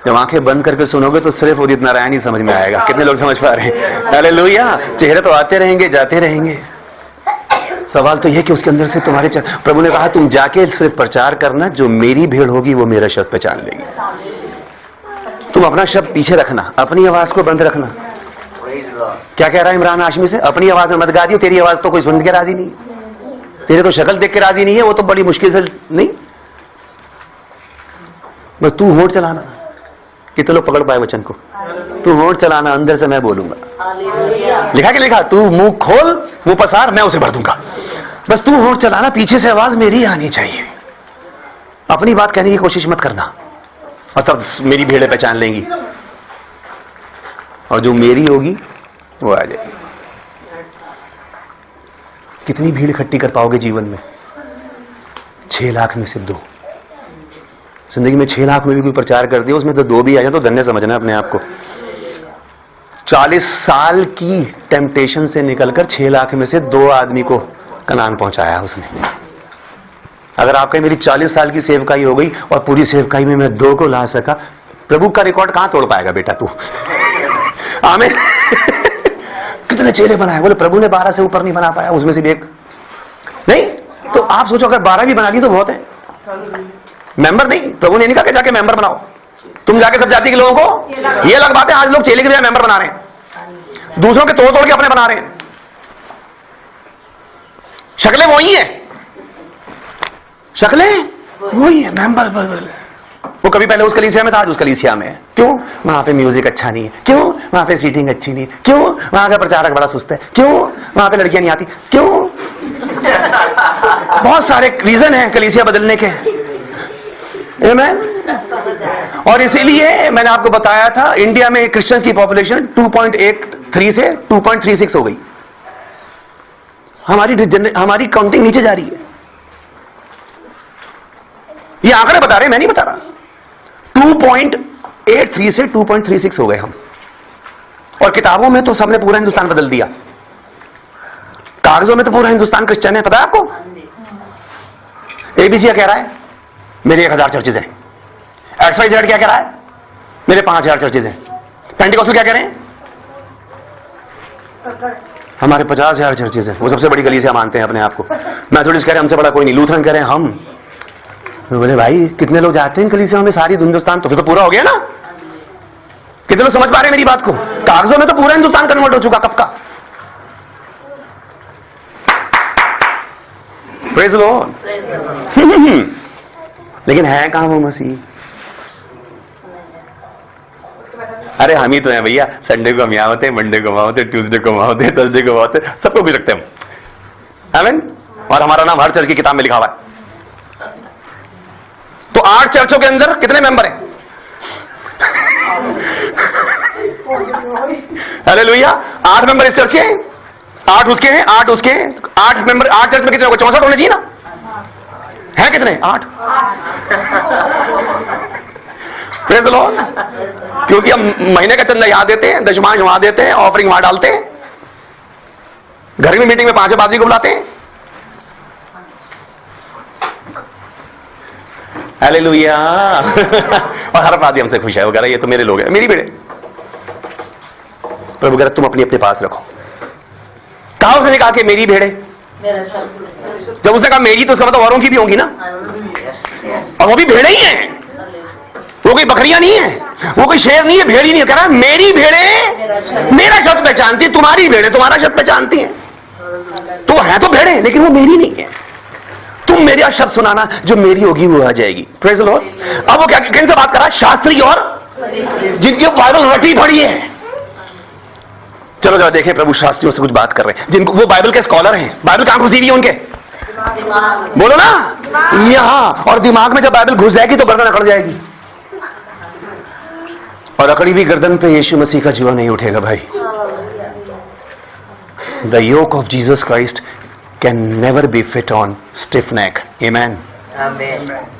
जब आंखें बंद करके सुनोगे तो सिर्फ उदित नारायण ही समझ में आएगा। कितने लोग समझ पा रहे हैं? हालेलुया। चेहरे तो आते रहेंगे, जाते रहेंगे, सवाल तो यह कि उसके अंदर से तुम्हारे प्रभु ने कहा तुम जाके सिर्फ प्रचार करना, जो मेरी भीड़ होगी वो मेरा शब्द पहचान लेगी। तुम अपना शब्द पीछे रखना, अपनी आवाज को बंद रखना। क्या कह रहा है इमरान हाशमी से? अपनी आवाज में मत गा दियो, तेरी आवाज तो कोई सुन के राजी नहीं, तेरे तो शक्ल देख के राजी नहीं है, वो तो बड़ी मुश्किल से नहीं, बस तू होठ चलाना। कितने लोग पकड़ पाए वचन को? तू होठ चलाना, अंदर से मैं बोलूंगा। लिखा कि लिखा? तू मुंह खोल, मुंह पसार, मैं उसे भर दूंगा। बस तू होठ चलाना, पीछे से आवाज मेरी आनी चाहिए। अपनी बात कहने की कोशिश मत करना, और तब मेरी भीड़ें पहचान लेंगी, और जो मेरी होगी वो आ जाएगी। कितनी भीड़ इकट्ठी कर पाओगे जीवन में? 6 लाख में से 2। जिंदगी में 6 लाख में भी कोई प्रचार कर दिया, उसमें तो 2 भी आ जाए तो धन्य समझना अपने आप को। 40 साल की टेम्पटेशन से निकलकर 6 लाख में से 2 आदमी को कनान पहुंचाया उसने। अगर आप कहें मेरी 40 साल की सेवकाई हो गई और पूरी सेवकाई में मैं 2 को ला सका, प्रभु का रिकॉर्ड कहां तोड़ पाएगा बेटा तू? आमीन। कितने चेले बनाए? बोले प्रभु ने 12 से ऊपर नहीं बना पाया, उसमें से भी एक नहीं। तो आप सोचो अगर 12 भी बना ली तो बहुत है। मेंबर नहीं, प्रभु ने नहीं कहा कि जाके मेंबर बनाओ, तुम जाके सब जाति के लोगों को। ये अलग बात है, आज लोग चेले के लिए मेंबर बना रहे हैं, दूसरों के तोड़ तोड़ के अपने बना रहे हैं। शक्लें वही है, शक्लें वही है, मेंबर वो कभी पहले उस कलीसिया में था, आज उस कलीसिया में है। क्यों? वहां पे म्यूजिक अच्छा नहीं है। क्यों? वहां पे सीटिंग अच्छी नहीं है। क्यों? वहां का प्रचारक बड़ा सुस्त है। क्यों? वहां पे लड़कियां नहीं आती। क्यों? बहुत सारे रीजन हैं कलीसिया बदलने के। आमीन। और इसीलिए मैंने आपको बताया था इंडिया में क्रिश्चियंस की पॉपुलेशन 2.83 से 2.36 हो गई। हमारी काउंटिंग नीचे जा रही है। ये आंकड़े बता रहे हैं, मैं नहीं बता रहा। 2.83 से 2.36 हो गए हम। और किताबों में तो सबने पूरा हिंदुस्तान बदल दिया, कागजों में तो पूरा हिंदुस्तान क्रिश्चियन है। पता है आपको? एबीसी कह रहा है मेरे 1000 चर्चेज हैं। XYZ क्या कह रहा है? मेरे 5000 चर्चेज हैं। पेंटिकॉस्टल क्या कह रहे हैं? हमारे 50,000 चर्चेज हैं। वो सबसे बड़ी कलीसिया मानते हैं अपने आप को। मैथोडिस्ट कह रहे हैं हमसे बड़ा कोई नहीं। लूथरन कह रहे हैं हम। बोले भाई कितने लोग जाते हैं कलीसिया में? सारी हिंदुस्तान। तो फिर तो पूरा हो गया ना। कितने लोग समझ पा रहे हैं मेरी बात को? कागजों में तो पूरा हिंदुस्तान कन्वर्ट हो चुका कब का। Praise the Lord. लेकिन है कहां वो मसीह? अरे हम ही तो हैं भैया। संडे को हम यहाँ होते, मंडे को वहां होते, ट्यूसडे को वहां होते, थर्सडे को वहां होते, सबको भी रखते हम। आमीन। और हमारा नाम हर चर्च की किताब में लिखा हुआ है। तो 8 चर्चों के अंदर कितने मेंबर हैं? हालेलुया। 8 मेंबर इस चर्च के हैं, 8 उसके हैं, 8 उसके हैं। 8 मेंबर 8 चर्च में कितने होंगे? 64 होने चाहिए ना। है कितने? 8। Praise the Lord. क्योंकि हम महीने का चंदा यहां देते हैं, दशमांश वहां देते हैं, ऑफरिंग वहां डालते हैं, घर में मीटिंग में 5 आदमी को बुलाते हैं। हालेलुया। और हर आदमी हमसे खुश है, वो कह रहा है ये तो मेरे लोग हैं, मेरी बेटे। प्रभु कह रहा तुम अपनी अपने पास रखो। कहा उसने कहा कि मेरी भेड़े? जब उसने कहा मेरी तो उसका मतलब औरों की भी होंगी ना। और वो भी भेड़े ही हैं, वो कोई बकरियां नहीं है, वो कोई शेर नहीं है, भेड़ ही नहीं है। कह रहा मेरी भेड़े मेरा शब्द पहचानती है, तुम्हारी भेड़े तुम्हारा शब्द पहचानती है। तो है तो भेड़े, लेकिन वो मेरी नहीं है। तुम मेरा शब्द सुनाना, जो मेरी होगी वो आ जाएगी। Praise the Lord. अब वो क्या किन से बात कर रहा है? शास्त्री और जिनकी बाइबल रटी पड़ी है। चलो जरा देखें, प्रभु शास्त्रियों से कुछ बात कर रहे हैं जिनको वो बाइबल के स्कॉलर हैं। बाइबल कहां घुसी हुई है उनके? बोलो ना, यहां। और दिमाग में जब बाइबल घुस जाएगी तो गर्दन अकड़ जाएगी, और अकड़ी हुई गर्दन पे यीशु मसीह का जुआ नहीं उठेगा भाई। The yoke of Jesus Christ can never be fit on stiff neck. Amen.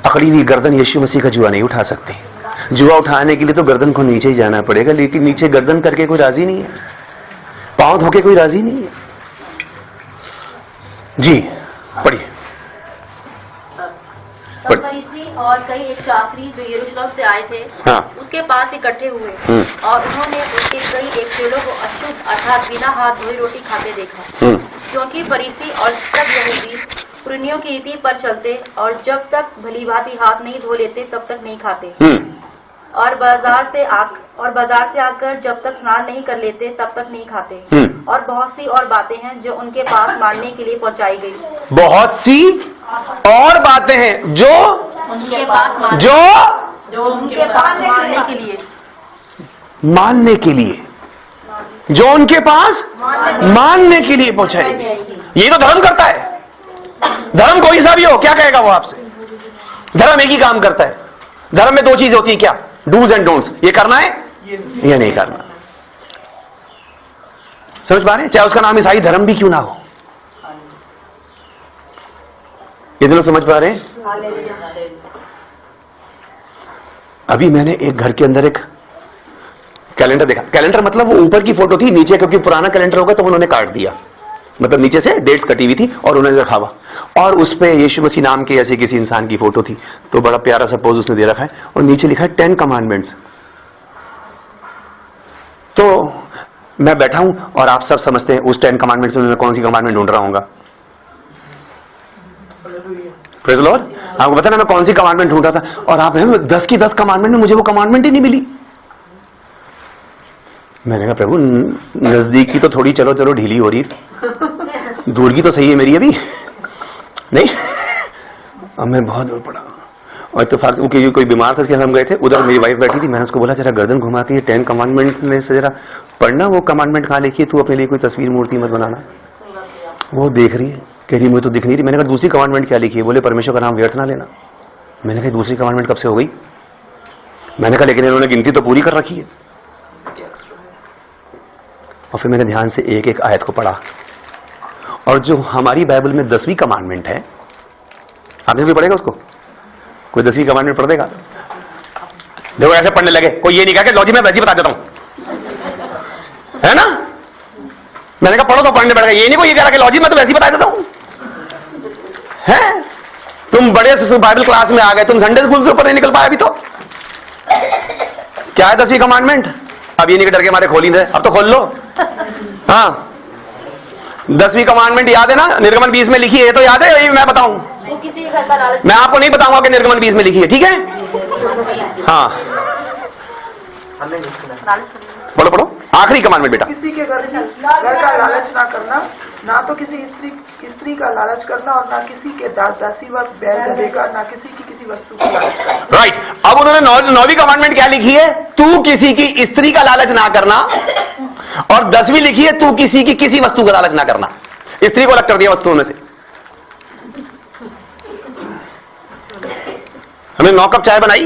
अकड़ी हुई गर्दन यीशु मसीह का जुआ नहीं उठा सकती। जुआ उठाने के लिए तो गर्दन को नीचे ही जाना पड़ेगा, लेकिन नीचे गर्दन करके कोई राजी नहीं है। पांव धोके कोई राजी नहीं है। जी पढ़िए। तब फरीसी और कई एक शास्त्री जो यरूशलेम से आए थे हाँ। उसके पास इकट्ठे हुए और उन्होंने उसके कई एक चेलों को अशुद्ध अर्थात बिना हाथ धोए रोटी खाते देखा, क्योंकि फरीसी और सब यहूदी पुरनियों की रीति पर चलते और जब तक भली भांति हाथ नहीं धो लेते तब तक नहीं खाते, और बाजार से आकर जब तक स्नान नहीं कर लेते तब तक नहीं खाते। और बहुत सी और बातें हैं जो उनके पास मानने के लिए पहुंचाई गई। बहुत सी और बातें हैं जो उनके पास मानने के लिए मानने के लिए जो उनके पास मानने के लिए पहुंचाई गई। ये तो धर्म करता है। धर्म कोई सा भी हो, क्या कहेगा वो आपसे? धर्म एक ही काम करता है। धर्म में दो चीज होती है, क्या? Dos and don'ts. ये करना है, ये नहीं करना। समझ पा रहे हैं? चाहे उसका नाम ईसाई धर्म भी क्यों ना हो। ये लोग समझ पा रहे हैं? अभी मैंने एक घर के अंदर एक कैलेंडर देखा। कैलेंडर मतलब वो ऊपर की फोटो थी, नीचे क्योंकि पुराना कैलेंडर होगा तो उन्होंने काट दिया, मतलब नीचे से डेट्स कटी हुई थी और उन्होंने रखा हुआ, और उस पे यीशु मसीह नाम के ऐसे किसी इंसान की फोटो थी, तो बड़ा प्यारा सा पोज उसने दे रखा है और नीचे लिखा है 10 कमांडमेंट्स। तो मैं बैठा हूं और आप सब समझते हैं उस 10 कमांडमेंट्स में मैं कौन सी कमांडमेंट ढूंढ रहा हूंगा। Praise the Lord. आपको पता ना मैं कौन सी कमांडमेंट ढूंढ रहा था, और आप 10 की 10 कमांडमेंट में मुझे वो कमांडमेंट ही नहीं मिली। मैंने कहा प्रभु नजदीक की तो थोड़ी चलो चलो ढीली हो रही, दूर की तो सही है मेरी अभी नहीं। अब मैं बहुत दूर पड़ा और इत्तेफाक से कोई बीमार था, इसके हम गए थे, उधर मेरी वाइफ बैठी थी। मैंने उसको बोला जरा गर्दन घुमा के 10 कमांडमेंट्स में से जरा पढ़ना, वो कमांडमेंट कहाँ लिखी है, तू अपने लिए कोई तस्वीर मूर्ति मत बनाना। वो देख रही है, कह रही मुझे तो दिख नहीं रही। मैंने कहा दूसरी कमांडमेंट क्या लिखी है? बोले परमेश्वर का नाम व्यर्थ ना लेना। मैंने कहा दूसरी कमांडमेंट कब से हो गई? मैंने कहा लेकिन इन्होंने गिनती तो पूरी कर रखी है। और फिर मैंने ध्यान से एक एक आयत को पढ़ा, और जो हमारी बाइबल में 10वीं कमांडमेंट है, आपने भी पढ़ेगा उसको? कोई 10वीं कमांडमेंट पढ़ देगा? देखो ऐसे पढ़ने लगे, कोई ये नहीं कहा कि लॉजी मैं वैसे ही बता देता हूं, है ना? मैंने कहा पढ़ो तो पढ़ने बैठ गए। ये नहीं कोई ये कह रहा कि लॉजी मैं तो वैसे ही बता देता हूं, है? तुम बड़े से बाइबल क्लास में आ गए, तुम संडे स्कूल से ऊपर नहीं निकल पाए अभी तो। क्या है 10वीं कमांडमेंट? अब ये नहीं कि डर के मारे खोल ही रहे, अब तो खोल लो। हाँ 10वीं कमांडमेंट याद है ना? निर्गमन 20 में लिखी है, ये तो याद है? यही मैं बताऊं? मैं आपको नहीं बताऊंगा कि निर्गमन 20 में लिखी है, ठीक है? हाँ पढ़ो पढ़ो, आखिरी कमांडमेंट बेटा। किसी के घर का लालच ना करना, ना तो किसी स्त्री का लालच करना, और ना किसी के दासी व बैल गधे का, ना किसी वस्तु का लालच करना। राइट। अब उन्होंने 9वीं कमांडमेंट क्या लिखी है? तू किसी की स्त्री का लालच ना करना, और 10वीं लिखी है तू किसी की किसी वस्तु का लालच ना करना। स्त्री को अलग कर दिया वस्तुओं में से। हमने 9 कप चाय बनाई,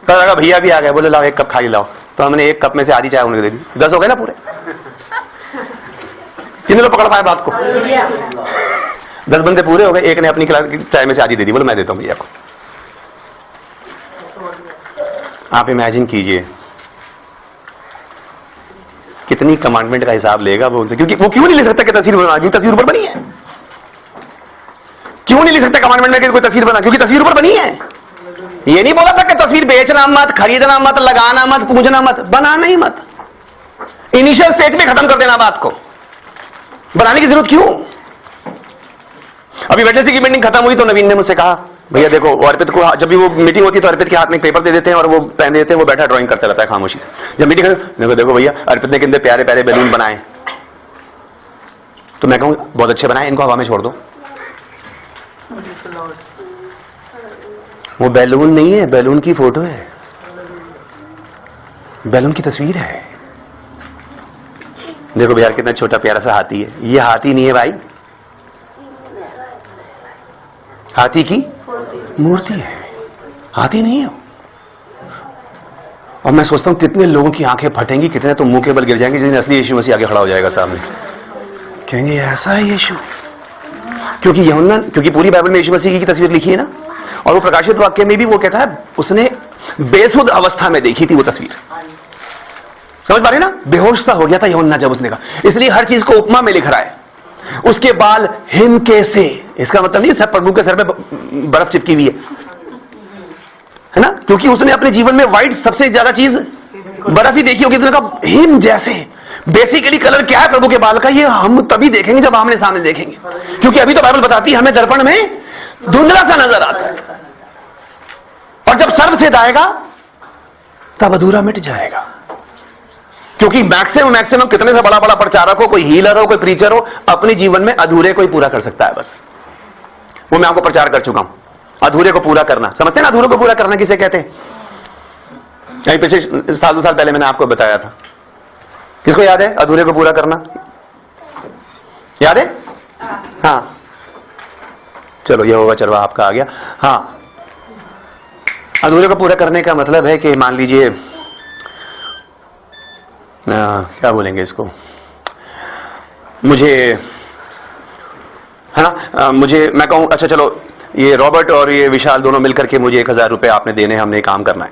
तो भैया भी आ गए, बोले लाओ 1 कप खाली लाओ, तो हमने 1 कप में से आधी चाय उन्हें दे दी। 10 हो गए ना पूरे। कितने लोग पकड़ पाए बात को? 10 बंदे पूरे हो गए। एक ने अपनी चाय में से आधी दे दी, बोले मैं देता हूं भैया को। आप इमेजिन कीजिए कितनी कमांडमेंट का हिसाब लेगा वो उनसे, क्योंकि वो क्यों नहीं ले सकता कि तस्वीर बना, क्योंकि तस्वीर ऊपर बनी है। क्यों नहीं ले सकता कमांडमेंट में कि कोई तस्वीर बना? क्योंकि तस्वीर ऊपर बनी है। ये नहीं बोला था कि तस्वीर बेचना मत, खरीदना मत, लगाना मत, पूजना मत, बनाना ही मत। इनिशियल स्टेज में खत्म कर देना बात को, बनाने की जरूरत क्यों? अभी वेडनेसडे की मीटिंग खत्म हुई तो नवीन ने मुझसे कहा भैया देखो, वो अर्पित को जब भी वो मीटिंग होती है तो अर्पित के हाथ में एक पेपर दे देते हैं और वो पेन दे देते हैं, वो बैठा ड्राइंग करता रहता है खामोशी से। जब मीटिंग देखो भैया अर्पित ने कितने प्यारे प्यारे बैलून बनाए, तो मैं कहूं बहुत अच्छे बनाए, इनको हवा में छोड़ दो। वो बैलून नहीं है, बैलून की फोटो है, बैलून की तस्वीर है। देखो भैया कितना छोटा प्यारा सा हाथी है। ये हाथी नहीं है भाई, हाथी की मूर्ति है, हाथी नहीं है। और मैं सोचता हूं कितने लोगों की आंखें फटेंगी, कितने तो मुंह के बल गिर जाएंगे, जिसने असली यीशु मसीह आगे खड़ा हो जाएगा सामने, कहेंगे ऐसा है यीशु। क्योंकि यूहन्ना, क्योंकि पूरी बाइबल में यीशु मसीह की तस्वीर लिखी है ना, और वो प्रकाशित वाक्य में भी वो कहता है उसने बेसुध अवस्था में देखी थी वो तस्वीर। समझ पा रहे ना? बेहोश सा हो गया था यूहन्ना जब उसने कहा, इसलिए हर चीज को उपमा में लिख रहा है। उसके बाल हिम कैसे, इसका मतलब नहीं सब प्रभु के सर पे बर्फ चिपकी हुई है ना, क्योंकि उसने अपने जीवन में व्हाइट सबसे ज्यादा चीज बर्फ ही देखी होगी। तो कहा हिम जैसे। बेसिकली कलर क्या है प्रभु के बाल का, ये हम तभी देखेंगे जब आमने सामने देखेंगे, क्योंकि अभी तो बाइबल बताती है हमें दर्पण में धुंधला सा नजर आता है, और जब सर्वसिद्ध आएगा तब अधूरा मिट जाएगा। क्योंकि मैक्सिमम कितने से बड़ा बड़ा प्रचारक हो, कोई हीलर हो, कोई प्रीचर हो, अपने जीवन में अधूरे को ही पूरा कर सकता है बस। वो मैं आपको प्रचार कर चुका हूं, अधूरे को पूरा करना। समझते हैं ना अधूरे को पूरा करना किसे कहते हैं? यही पिछले साल 2 साल पहले मैंने आपको बताया था। किसको याद है अधूरे को पूरा करना? याद है? हाँ, चलो यहोवा चरवाहा आपका आ गया। हाँ, अधूरे को पूरा करने का मतलब है कि मान लीजिए क्या बोलेंगे इसको, मुझे है ना, मैं कहूं अच्छा चलो ये रॉबर्ट और ये विशाल दोनों मिलकर के मुझे 1000 रुपए आपने देने, हमने काम करना है।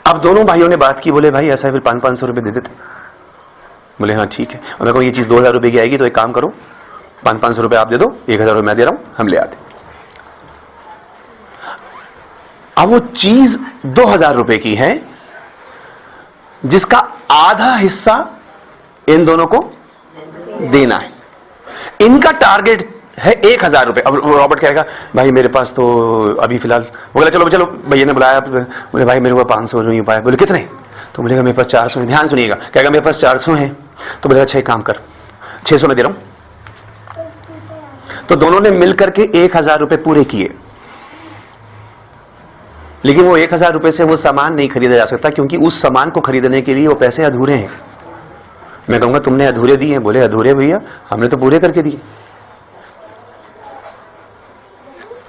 अब दोनों भाइयों ने बात की, बोले भाई ऐसा है फिर 500 रुपए दे देते। बोले हाँ ठीक है। और मैं कहूं ये चीज 2000 रुपए की आएगी, तो एक काम करो 500 रुपए आप दे दो, 1000 रुपए मैं दे रहा हूं, हम ले आते। अब वो चीज 2000 रुपए की है, जिसका आधा हिस्सा इन दोनों को देना है। इनका टारगेट है 1000 रुपए। अब रॉबर्ट कहेगा भाई मेरे पास तो अभी फिलहाल, बोला चलो चलो भैया ने बुलाया, बोले भाई मेरे को 500 नहीं पाए। बोले कितने? तो बोलेगा मेरे पास 400 है। ध्यान सुनिएगा, कहेगा मेरे पास 400 है। तो बोलेगा अच्छा एक काम कर 600 में दे रहा हूं। तो दोनों ने मिलकर के 1000 रुपए पूरे किए, लेकिन वो 1000 रुपए से वो सामान नहीं खरीदा जा सकता, क्योंकि उस सामान को खरीदने के लिए वो पैसे अधूरे हैं। मैं कहूंगा तुमने अधूरे दिए हैं। बोले अधूरे भैया, हमने तो पूरे करके दिए,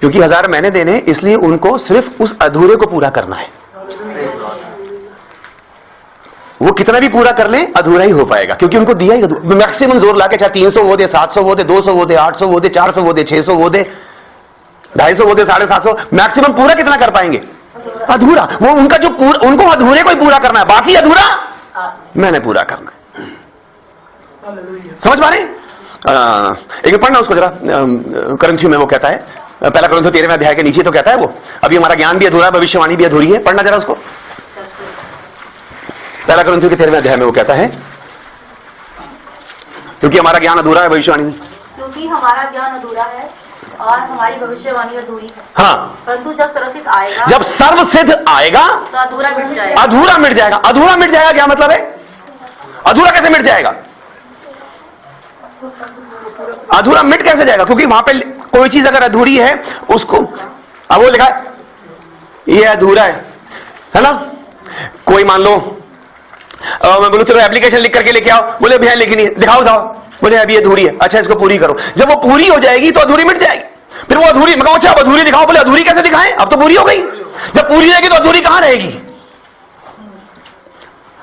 क्योंकि 1000 मैंने देने, इसलिए उनको सिर्फ उस अधूरे को पूरा करना है। वो कितना भी पूरा कर ले अधूरा ही हो पाएगा, क्योंकि उनको दिया ही मैक्सिमम जोर लाके, चाहे 300 वो दे, 700 वो दे, 200 वो दे, 800 वो दे, 400 वो दे, 600 वो दे, 250 वो दे, 750, मैक्सिमम पूरा कितना कर पाएंगे? अधूरा। वो उनका जो उनको अधूरे को ही पूरा करना है, बाकी अधूरा मैंने पूरा करना है। समझ पा रहे? एक पढ़ना उसको जरा, करंथियों में वो कहता है, पहला करंथियों 13वें अध्याय के नीचे तो कहता है वो, अभी हमारा ज्ञान भी अधूरा है, भविष्यवाणी भी अधूरी है। पढ़ना जरा उसको, पहला करंथियों के 13वें अध्याय में वो कहता है क्योंकि हमारा ज्ञान अधूरा है, भविष्यवाणी, क्योंकि हमारा ज्ञान अधूरा है और हमारी भविष्यवाणी अधूरी है। हाँ, परंतु जब सर्वसिद्ध आएगा, जब सर्वसिद्ध आएगा तो अधूरा मिट जाएगा। अधूरा मिट जाएगा। अधूरा मिट जाएगा क्या मतलब है? अधूरा कैसे मिट जाएगा? अधूरा मिट कैसे जाएगा? क्योंकि वहां पे कोई चीज अगर अधूरी है उसको, अब वो लिखा है ये अधूरा है ना। कोई मान लो मैं बोलूं चलो एप्लीकेशन लिख करके लेके आओ, बोले भैया लिखनी है, दिखाओ जाओ, बोले अभी अधूरी है, अच्छा इसको पूरी करो। जब वो पूरी हो जाएगी तो अधूरी मिट जाएगी। फिर वो अधूरी, मैं कहूं अच्छा अब अधूरी दिखाओ, बोले अधूरी कैसे दिखाएं, अब तो पूरी हो गई। जब पूरी रहेगी तो अधूरी कहां रहेगी?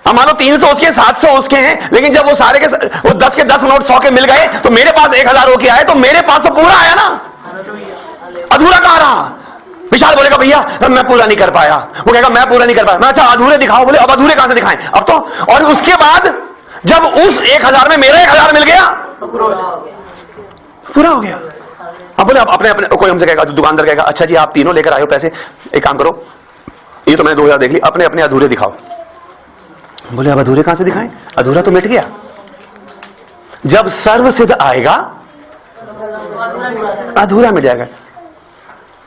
अब मानो 300 उसके 700 उसके हैं, लेकिन जब वो सारे के वो 10 के 10 नोट 100 के मिल गए तो मेरे पास 1000 होके आए, तो मेरे पास तो पूरा आया ना, अधूरा कहां रहा? विशाल बोलेगा भैया मैं पूरा नहीं कर पाया, वो कहेगा मैं पूरा नहीं कर पाया। मैं अच्छा अधूरे दिखाओ, बोले अब अधूरे कहां से दिखाएं अब तो। और उसके बाद जब उस 1000 में मेरा 1000 मिल गया, पूरा हो गया। अब बोले अब अपने अपने, कोई हमसे कहेगा, दुकानदार कहेगा अच्छा जी आप तीनों लेकर आए हो पैसे, एक काम करो ये तो मैंने 2000 देख ली, अपने अपने अधूरे दिखाओ। बोले अब अधूरे कहां से दिखाएं, अधूरा तो मिट गया। जब सर्वसिद्ध आएगा अधूरा मिट जाएगा।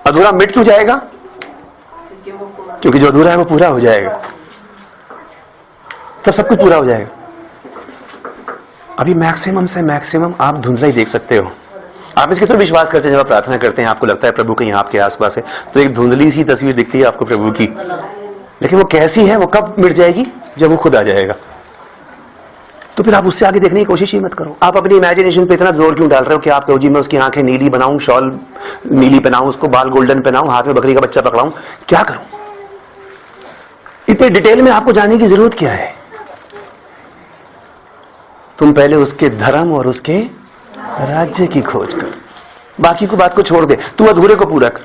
अधूरा मिट क्यों जाएगा? क्योंकि जो अधूरा है वो पूरा हो जाएगा, तब सब कुछ पूरा हो जाएगा। अभी मैक्सिमम से मैक्सिमम आप धुंधला ही देख सकते हो। आप इसके तो विश्वास करते हैं, जब आप प्रार्थना करते हैं आपको लगता है प्रभु कहीं आपके आसपास है, तो एक धुंधली सी तस्वीर दिखती है आपको प्रभु की, लेकिन वो कैसी है, वो कब मिट जाएगी? जब वो खुद आ जाएगा। तो फिर आप उससे आगे देखने की कोशिश ही मत करो। आप अपनी इमेजिनेशन पे इतना जोर क्यों डाल रहे हो कि आप कहो जी मैं उसकी आंखें नीली बनाऊं, शॉल नीली पहनाऊं, उसको बाल गोल्डन पहनाऊं, हाथ में बकरी का बच्चा पकड़ाऊं, क्या करूं? इतने डिटेल में आपको जानने की जरूरत क्या है? तुम पहले उसके धर्म और उसके राज्य की खोज कर, बाकी को बात को छोड़ दे, तू अधूरे को पूरा कर।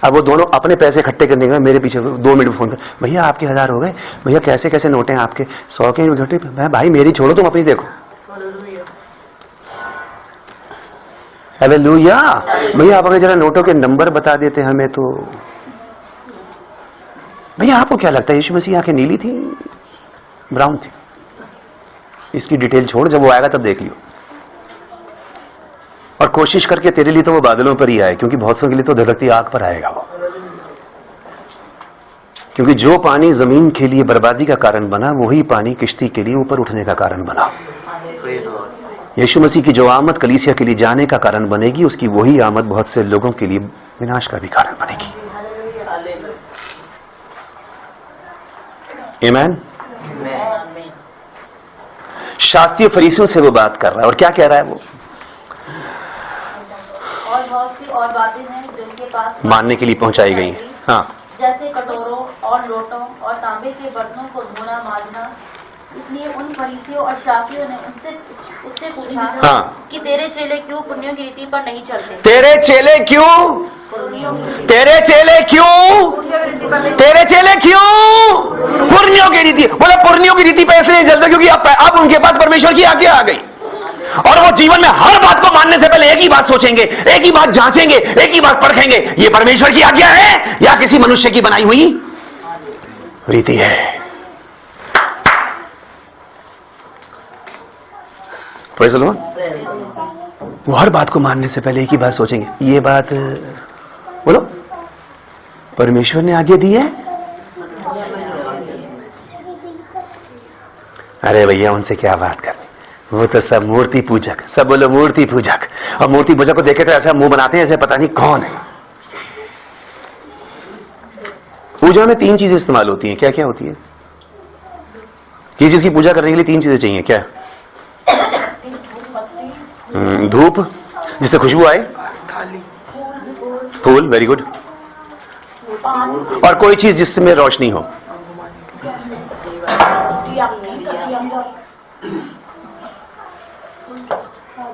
अब वो दोनों अपने पैसे इकट्ठे करने गए, मेरे पीछे 2 मिनट फोन कर, भैया आपके 1000 हो गए, भैया कैसे कैसे नोट हैं आपके, 100 के इकट्ठे। मैं भाई मेरी छोड़ो, तुम अपनी देखो। हालेलुया। भैया आप अगर जरा नोटों के नंबर बता देते हमें तो। भैया आपको क्या लगता है यीशु मसीह आंखें नीली थी, ब्राउन थी? इसकी डिटेल छोड़, जब वो आएगा तब देख लियो। और कोशिश करके तेरे लिए तो वो बादलों पर ही आए, क्योंकि बहुत सौ के लिए तो धधकती आग पर आएगा वो। क्योंकि जो पानी जमीन के लिए बर्बादी का कारण बना, वही पानी किश्ती के लिए ऊपर उठने का कारण बना। यीशु मसीह की जो आमद कलीसिया के लिए जाने का कारण बनेगी, उसकी वही आमद बहुत से लोगों के लिए विनाश का भी कारण बनेगी। आमीन। शास्त्रीय फरीसियों से वो बात कर रहा है, और क्या कह रहा है वो? और बहुत सी और बातें हैं जो उनके पास मानने के लिए पहुंचाई गई। हाँ, जैसे कटोरों और लोटों और तांबे के बर्तनों को धोना माजना। इसलिए उन फरीसियों और शास्त्रियों ने उससे पूछा कि तेरे चेले क्यों पुण्यों की रीति पर नहीं चलते? तेरे चेले क्यों? तेरे चेले क्यों? तेरे चेले क्यों पुण्यों की रीति? बोला पुण्यों की रीति पे इसलिए नहीं चलते क्योंकि अब उनके पास परमेश्वर की आज्ञा आ गई, और वो जीवन में हर बात को मानने से पहले एक ही बात सोचेंगे, एक ही बात जांचेंगे, एक ही बात परखेंगे, ये परमेश्वर की आज्ञा है या किसी मनुष्य की बनाई हुई रीति है। Praise the Lord. वो हर बात को मानने से पहले एक ही बात सोचेंगे, ये बात बोलो परमेश्वर ने आज्ञा दी है। अरे भैया उनसे क्या बात करनी, वो तो सब मूर्ति पूजक, सब बोलो मूर्ति पूजक। और मूर्ति पूजक को देखे तो ऐसा मुंह बनाते हैं ऐसे पता नहीं कौन है। पूजा में 3 चीजें इस्तेमाल होती हैं। क्या क्या होती है? किसी चीज की पूजा करने के लिए 3 चीजें चाहिए। क्या? धूप जिससे खुशबू आए, फूल, वेरी गुड, और कोई चीज जिसमें रोशनी हो।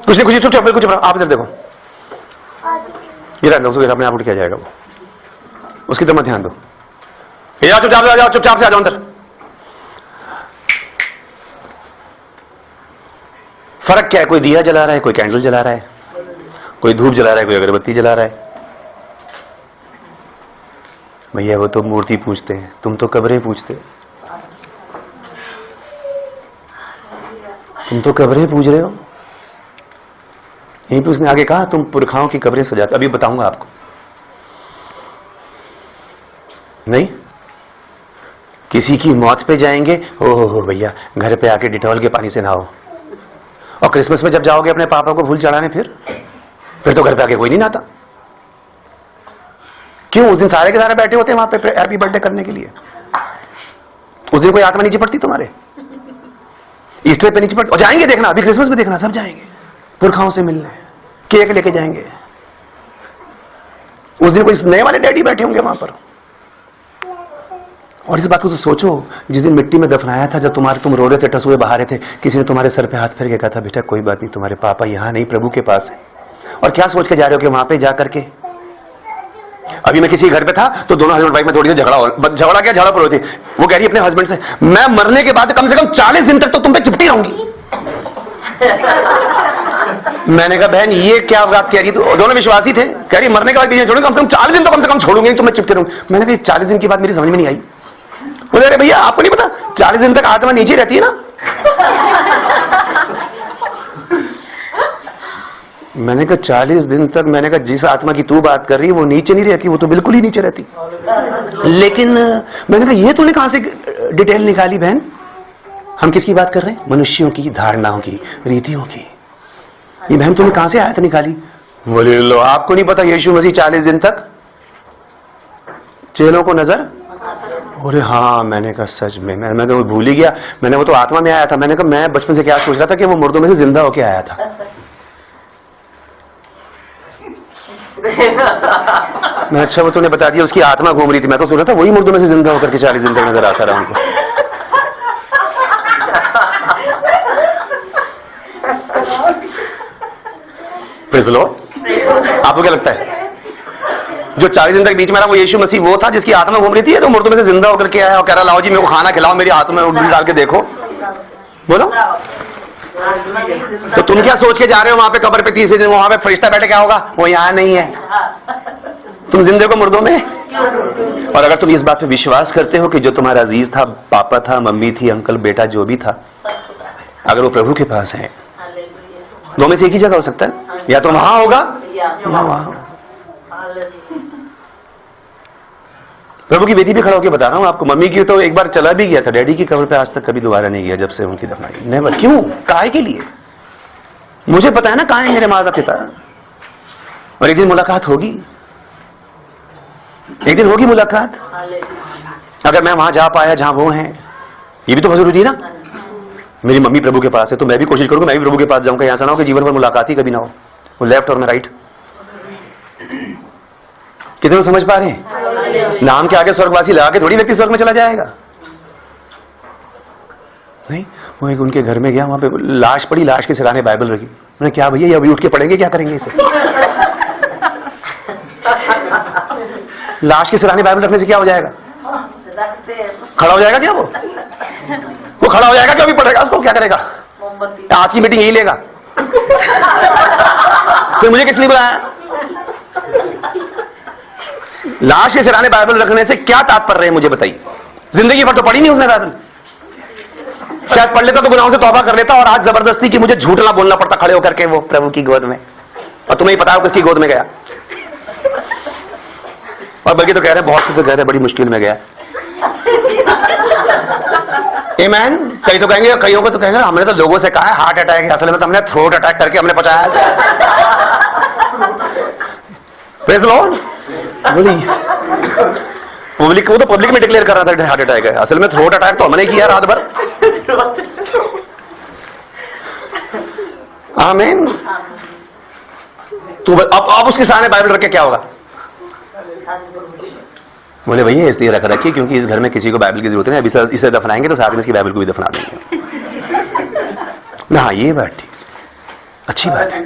कुछ नहीं, कुछ चुपचाप, कुछ आप इधर देखो, ये रख दो उसको, अपने आप उठ के जाएगा वो, उसकी तरफ ध्यान दो। ये जाओ चुपचाप, जाओ चुपचाप से आ जाओ अंदर। फर्क क्या है? कोई दिया जला रहा है, कोई कैंडल जला रहा है, कोई धूप जला रहा है, कोई अगरबत्ती जला रहा है। भैया वो तो मूर्ति पूजते हैं, तुम तो कब्रें पूजते हो। तुम तो कब्रें पूज रहे हो। यहीं पे उसने आगे कहा तुम पुरखाओं की कब्रें सजाते। अभी बताऊंगा आपको। नहीं, किसी की मौत पे जाएंगे, ओहो भैया घर पे आके डिटॉल के पानी से नहाओ। और क्रिसमस में जब जाओगे अपने पापा को फूल चढ़ाने, फिर तो घर पे आके कोई नहीं नहाता। क्यों? उस दिन सारे के सारे बैठे होते हैं वहां पे हैप्पी बर्थडे करने के लिए। उस दिन कोई आत्मा नीचे पड़ती तुम्हारे? ईस्टर पे नीचे पड़ती। और जाएंगे देखना, अभी क्रिसमस में देखना, सब जाएंगे पुरखाओं से मिलने, केक लेके जाएंगे। उस दिन कोई नए वाले डैडी बैठे होंगे वहां पर। और इस बात को तो सोचो, जिस दिन मिट्टी में दफनाया था, जब तुम रो रहे थे, टसुए बहा रहे थे, किसी ने तुम्हारे सर पे हाथ फेर के कहा था बेटा कोई बात नहीं, तुम्हारे पापा यहां नहीं प्रभु के पास है। और क्या सोच के जा रहे हो कि वहां पे जाकर के? अभी मैं किसी घर पे था तो दोनों हस्बैंड वाइफ में थोड़ी सी झगड़ा क्या झगड़ा पड़ी थी। वो कह रही अपने हस्बैंड से, मैं मरने के बाद कम से कम 40 दिन तक तो तुम पे चिपटी रहूंगी। मैंने कहा बहन ये क्या बात कह रही? तो दोनों विश्वासी थे। कह रही मरने के बाद छोड़ूंगी, कम से कम 40 दिन तो कम से कम छोड़ूंगी, तो मैं चिपटी रहूंगी। मैंने कहा 40 दिन की बात मेरी समझ में नहीं आई। बोले अरे भैया आपको नहीं पता 40 दिन तक आत्मा नीचे रहती है ना। मैंने कहा 40 दिन तक, मैंने कहा जिस आत्मा की तू बात कर रही है वो नीचे नहीं रहती, वो तो बिल्कुल ही नीचे रहती। लेकिन मैंने कहा ये तूने कहां से डिटेल निकाली बहन? हम किसकी बात कर रहे हैं? मनुष्यों की धारणाओं की, रीतियों की। ये बहन तूने कहां से आयत निकाली? बोले लो आपको नहीं पता यीशु मसीह 40 दिन तक चेलों को नजर। अरे हाँ, मैंने कहा सच में, मैं तो भूल ही गया। मैंने वो तो आत्मा में आया था। मैंने कहा मैं बचपन से क्या सोच रहा था कि वो मुर्दों में से जिंदा होके आया था। मैं अच्छा वो तूने बता दिया उसकी आत्मा घूम रही थी। मैं तो सोच रहा था वही मुर्दों में से जिंदा होकर के 40 दिन तक नजर आता रहा उनको। Praise the Lord. आपको क्या लगता है? जो 40 दिन तक बीच में रहा वो यीशु मसीह वो था जिसकी आत्मा घूम रही थी, तो मुर्दों में से जिंदा होकर के आया और कह रहा लाओ जी मेरे को खाना खिलाओ, मेरे हाथों में उंगली डाल के देखो। बोलो, तो तुम क्या सोच के जा रहे हो वहां पे कब्र पे 30 दिन वहां पे फरिश्ता बैठे क्या होगा? वो यहां नहीं है, तुम जिंदे को मुर्दों में। और अगर तुम इस बात पे विश्वास करते हो कि जो तुम्हारा अजीज था, पापा था, मम्मी थी, अंकल, बेटा, जो भी था, अगर वो प्रभु के पास है, दो में से एक ही जगह हो सकता है, या तो वहां होगा या वहां। प्रभु की बेटी भी खड़ा होकर बता रहा हूं आपको, मम्मी की तो एक बार चला भी गया था, डैडी की कब्र पे आज तक कभी दोबारा नहीं गया जब से उनकी दफनाई। नेवर। क्यों? काहे के लिए? मुझे पता है ना कहां है मेरे माता पिता, और एक दिन मुलाकात होगी, एक दिन होगी मुलाकात। अगर मैं वहां जा पाया जहां वो हैं, ये भी तो बहुत जरूरी है ना। मेरी मम्मी प्रभु के पास है तो मैं भी कोशिश करूंगा मैं भी प्रभु के पास जाऊंगा। यहां से ना हो कि जीवन भर मुलाकात ही कभी ना हो, वो लेफ्ट और मैं राइट। कितने समझ पा रहे हैं? नाम के आगे स्वर्गवासी लगा के थोड़ी व्यक्ति स्वर्ग में चला जाएगा। नहीं, वो एक उनके घर में गया, वहां पे लाश पड़ी, लाश के सिराने बाइबल रखी। मैंने क्या भैया ये अभी उठ के पढ़ेंगे, क्या करेंगे इसे? लाश के सिराने बाइबल रखने से क्या हो जाएगा? खड़ा हो जाएगा क्या? वो खड़ा हो जाएगा क्या? अभी पढ़ेगा उसको, क्या करेगा? आज की मीटिंग यही लेगा। फिर मुझे किस लिए बुलाया? लाश के सिराने बाइबल रखने से क्या तात्पर्य है मुझे बताइए? जिंदगी भर तो पढ़ी नहीं उसने बाइबल, शायद पढ़ लेता तो गुनाहों से तौबा कर लेता, और आज जबरदस्ती की मुझे झूठ ना बोलना पड़ता खड़े होकर के वो प्रभु की गोद में। और तुम्हें ही पता है किसकी गोद में गया, और बल्कि तो कह रहे हैं, बहुत से तो कह रहे हैं बड़ी मुश्किल में गया। आमीन। कई तो कहेंगे, कईयों को तो कहेंगे हमने तो लोगों से कहा है हार्ट अटैक है, असल में तो हमने थ्रोट अटैक करके हमने पचाया। Praise the lord. पब्लिक वो तो पब्लिक में डिक्लेयर कर रहा था हार्ट अटैक है, असल में थ्रोट अटैक तो हमने किया रात भर। आमीन। तो अब उसके सामने बाइबल रख के क्या होगा? बोले भैया इसलिए रख रखिए क्योंकि इस घर में किसी को बाइबल की जरूरत नहीं, अभी इसे दफनाएंगे तो साथ में इसकी बाइबल को भी दफना देंगे। ना ये बात ठीक, अच्छी बात है।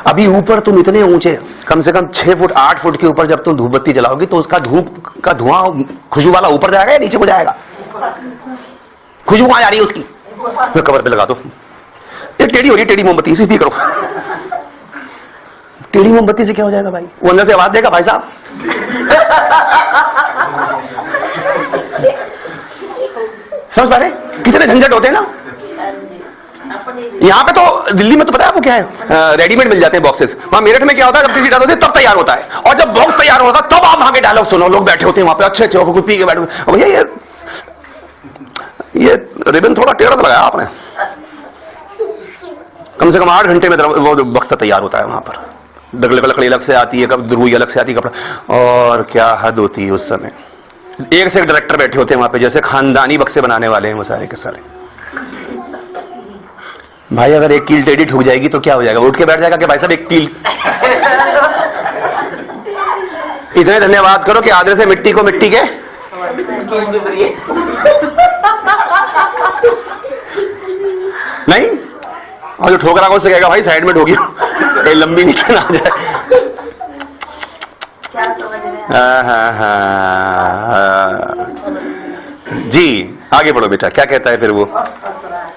अभी ऊपर तुम इतने ऊंचे, कम से कम 6 फुट 8 फुट के ऊपर जब तुम धूप बत्ती जलाओगे तो उसका धूप का धुआं खुशबू वाला ऊपर जाएगा या नीचे को जाएगा? खुशबू कहां जा रही है उसकी? तो कवर पे लगा दो। ये टेढ़ी हो रही है, टेढ़ी मोमबत्ती सीधी करो। टेढ़ी मोमबत्ती से क्या हो जाएगा भाई? वो अंदर से आवाज देगा भाई साहब। समझ पा रहे कितने झंझट होते हैं ना। यहां पे तो दिल्ली में तो पता है आपको क्या है, रेडीमेड मिल जाते हैं बॉक्सेस। वहां मेरठ में क्या होता है, जब किसी डाल होती है तब तैयार होता है, और जब बॉक्स तैयार होता है तब आप वहां के डायलॉग सुनो। लोग बैठे होते हैं वहां पे अच्छे अच्छे कुछ पी के बैठे। भैया ये रिबन थोड़ा टेढ़ा सा लगाया आपने। कम से कम 8 घंटे में वो बक्सा तैयार होता है वहां पर। लकड़ी अलग से आती है, कब रुई अलग से आती है, कपड़ा। और क्या हद होती है उस समय। एक से एक डायरेक्टर बैठे होते हैं वहां पे, जैसे खानदानी बक्से बनाने वाले हैं वो सारे के सारे। भाई अगर एक कील टेढ़ी ठुक जाएगी तो क्या हो जाएगा? उठ के बैठ जाएगा कि भाई साहब एक कील। इतने धन्यवाद करो कि आदर से मिट्टी को मिट्टी के नहीं, और जो ठोकरा को उससे कहेगा भाई साइड में ठोकी कहीं लंबी नीचे ना आ जाए। जी आगे बढ़ो बेटा, क्या कहता है फिर वो?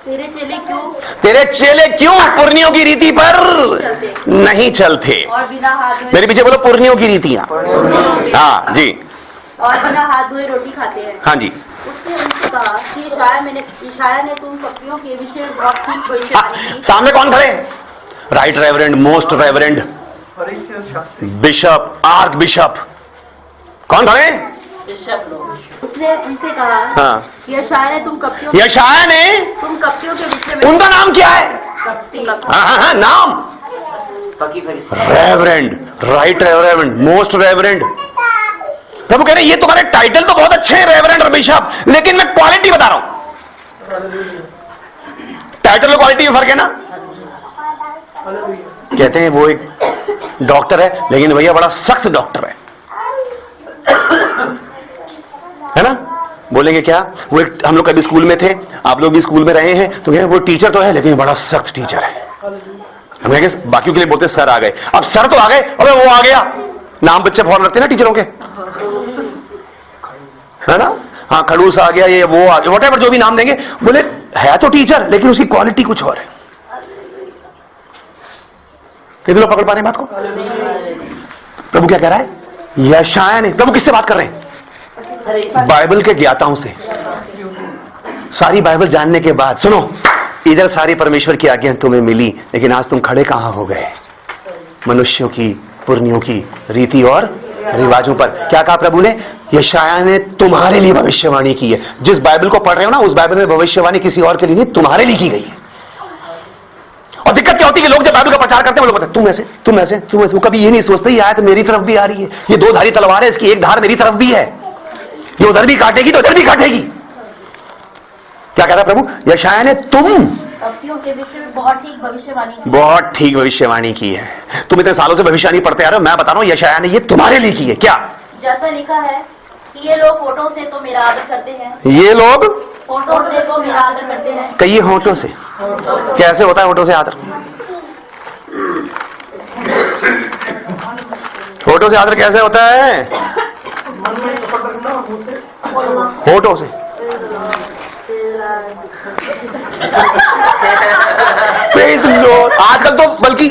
तेरे चेले क्यों पुरनियों की रीति पर नहीं चलते? और बिना हाथ धोए, मेरे पीछे बोलो पुरनियों की रीतियां। हाँ जी। और बिना हाथ धोए रोटी खाते हैं। हाँ जी। उसने उनसे कहा कि ईशाया ने तुम पक्षियों के विषय बहुत ठीक भविष्यवाणी की। सामने कौन खड़े? Right reverend, most reverend, bishop, arc bishop, कौन खड़े? उसने उनसे कहा हाँ। यशाया ने तुम कपटियों के विषय में। उनका नाम क्या है? कपटी। हाँ, नाम reverend, right reverend, most reverend. प्रभु कह रहे ये तुम्हारे टाइटल तो बहुत अच्छे हैं रेवरेंड और बिशप, लेकिन मैं क्वालिटी बता रहा हूं। टाइटल और क्वालिटी में फर्क है ना। कहते हैं वो एक डॉक्टर है लेकिन भैया बड़ा सख्त डॉक्टर है ना। बोलेंगे क्या? वो एक, हम लोग कभी स्कूल में थे, आप लोग भी स्कूल में रहे हैं, तो वो टीचर तो है लेकिन बड़ा सख्त टीचर है। हम कहेंगे बाकियों के लिए बोलते सर आ गए, अब सर तो आ गए, अबे वो आ गया। नाम बच्चे फौरन रखते हैं ना टीचरों के, है ना। हाँ खड़ूस आ गया, ये वो आ गया, वॉटेवर जो भी नाम देंगे, बोले है तो टीचर लेकिन उसकी क्वालिटी कुछ और है। फिर भी लोग पकड़ पा रहे हैं बात को। प्रभु क्या कह रहा है? यशाया ने, प्रभु किससे बात कर रहे हैं? बाइबल के ज्ञाताओं से। सारी बाइबल जानने के बाद सुनो, इधर सारी परमेश्वर की आज्ञा तुम्हें मिली, लेकिन आज तुम खड़े कहां हो गए? मनुष्यों की, पुरनियों की रीति और रिवाजों पर। क्या कहा प्रभु ने? यशाया ने तुम्हारे लिए भविष्यवाणी की है। जिस बाइबल को पढ़ रहे हो ना, उस बाइबल में भविष्यवाणी किसी और के लिए नहीं, तुम्हारे लिए की गई है। और दिक्कत क्या होती है कि लोग जब बाइबल का प्रचार करते हैं, वो लोग कहते हैं तुम ऐसे, तुम ऐसे, तुम ऐसे। वो कभी ये नहीं सोचते ये आयत मेरी तरफ भी आ रही है, ये दो धारी तलवार है, इसकी एक धार मेरी तरफ भी है, ये उधर भी काटेगी तो इधर भी काटेगी। क्या कह रहा प्रभु? यशाया ने तुम भक्तियों के विषय में बहुत ठीक भविष्यवाणी की। बहुत ठीक भविष्यवाणी की है। तुम इतने सालों से भविष्यवाणी पढ़ते आ रहे हो, मैं बता रहा हूं यशाया ने ये तुम्हारे लिए की है। क्या? जैसा लिखा है कि ये लोग होठों से तो मेरा आदर करते हैं, ये लोग होठों से तो मेरा आदर करते हैं। कई होठों से। कैसे होता है होठों से आदर? होठों से आदर कैसे होता है? होठों से। Praise the Lord। आजकल तो बल्कि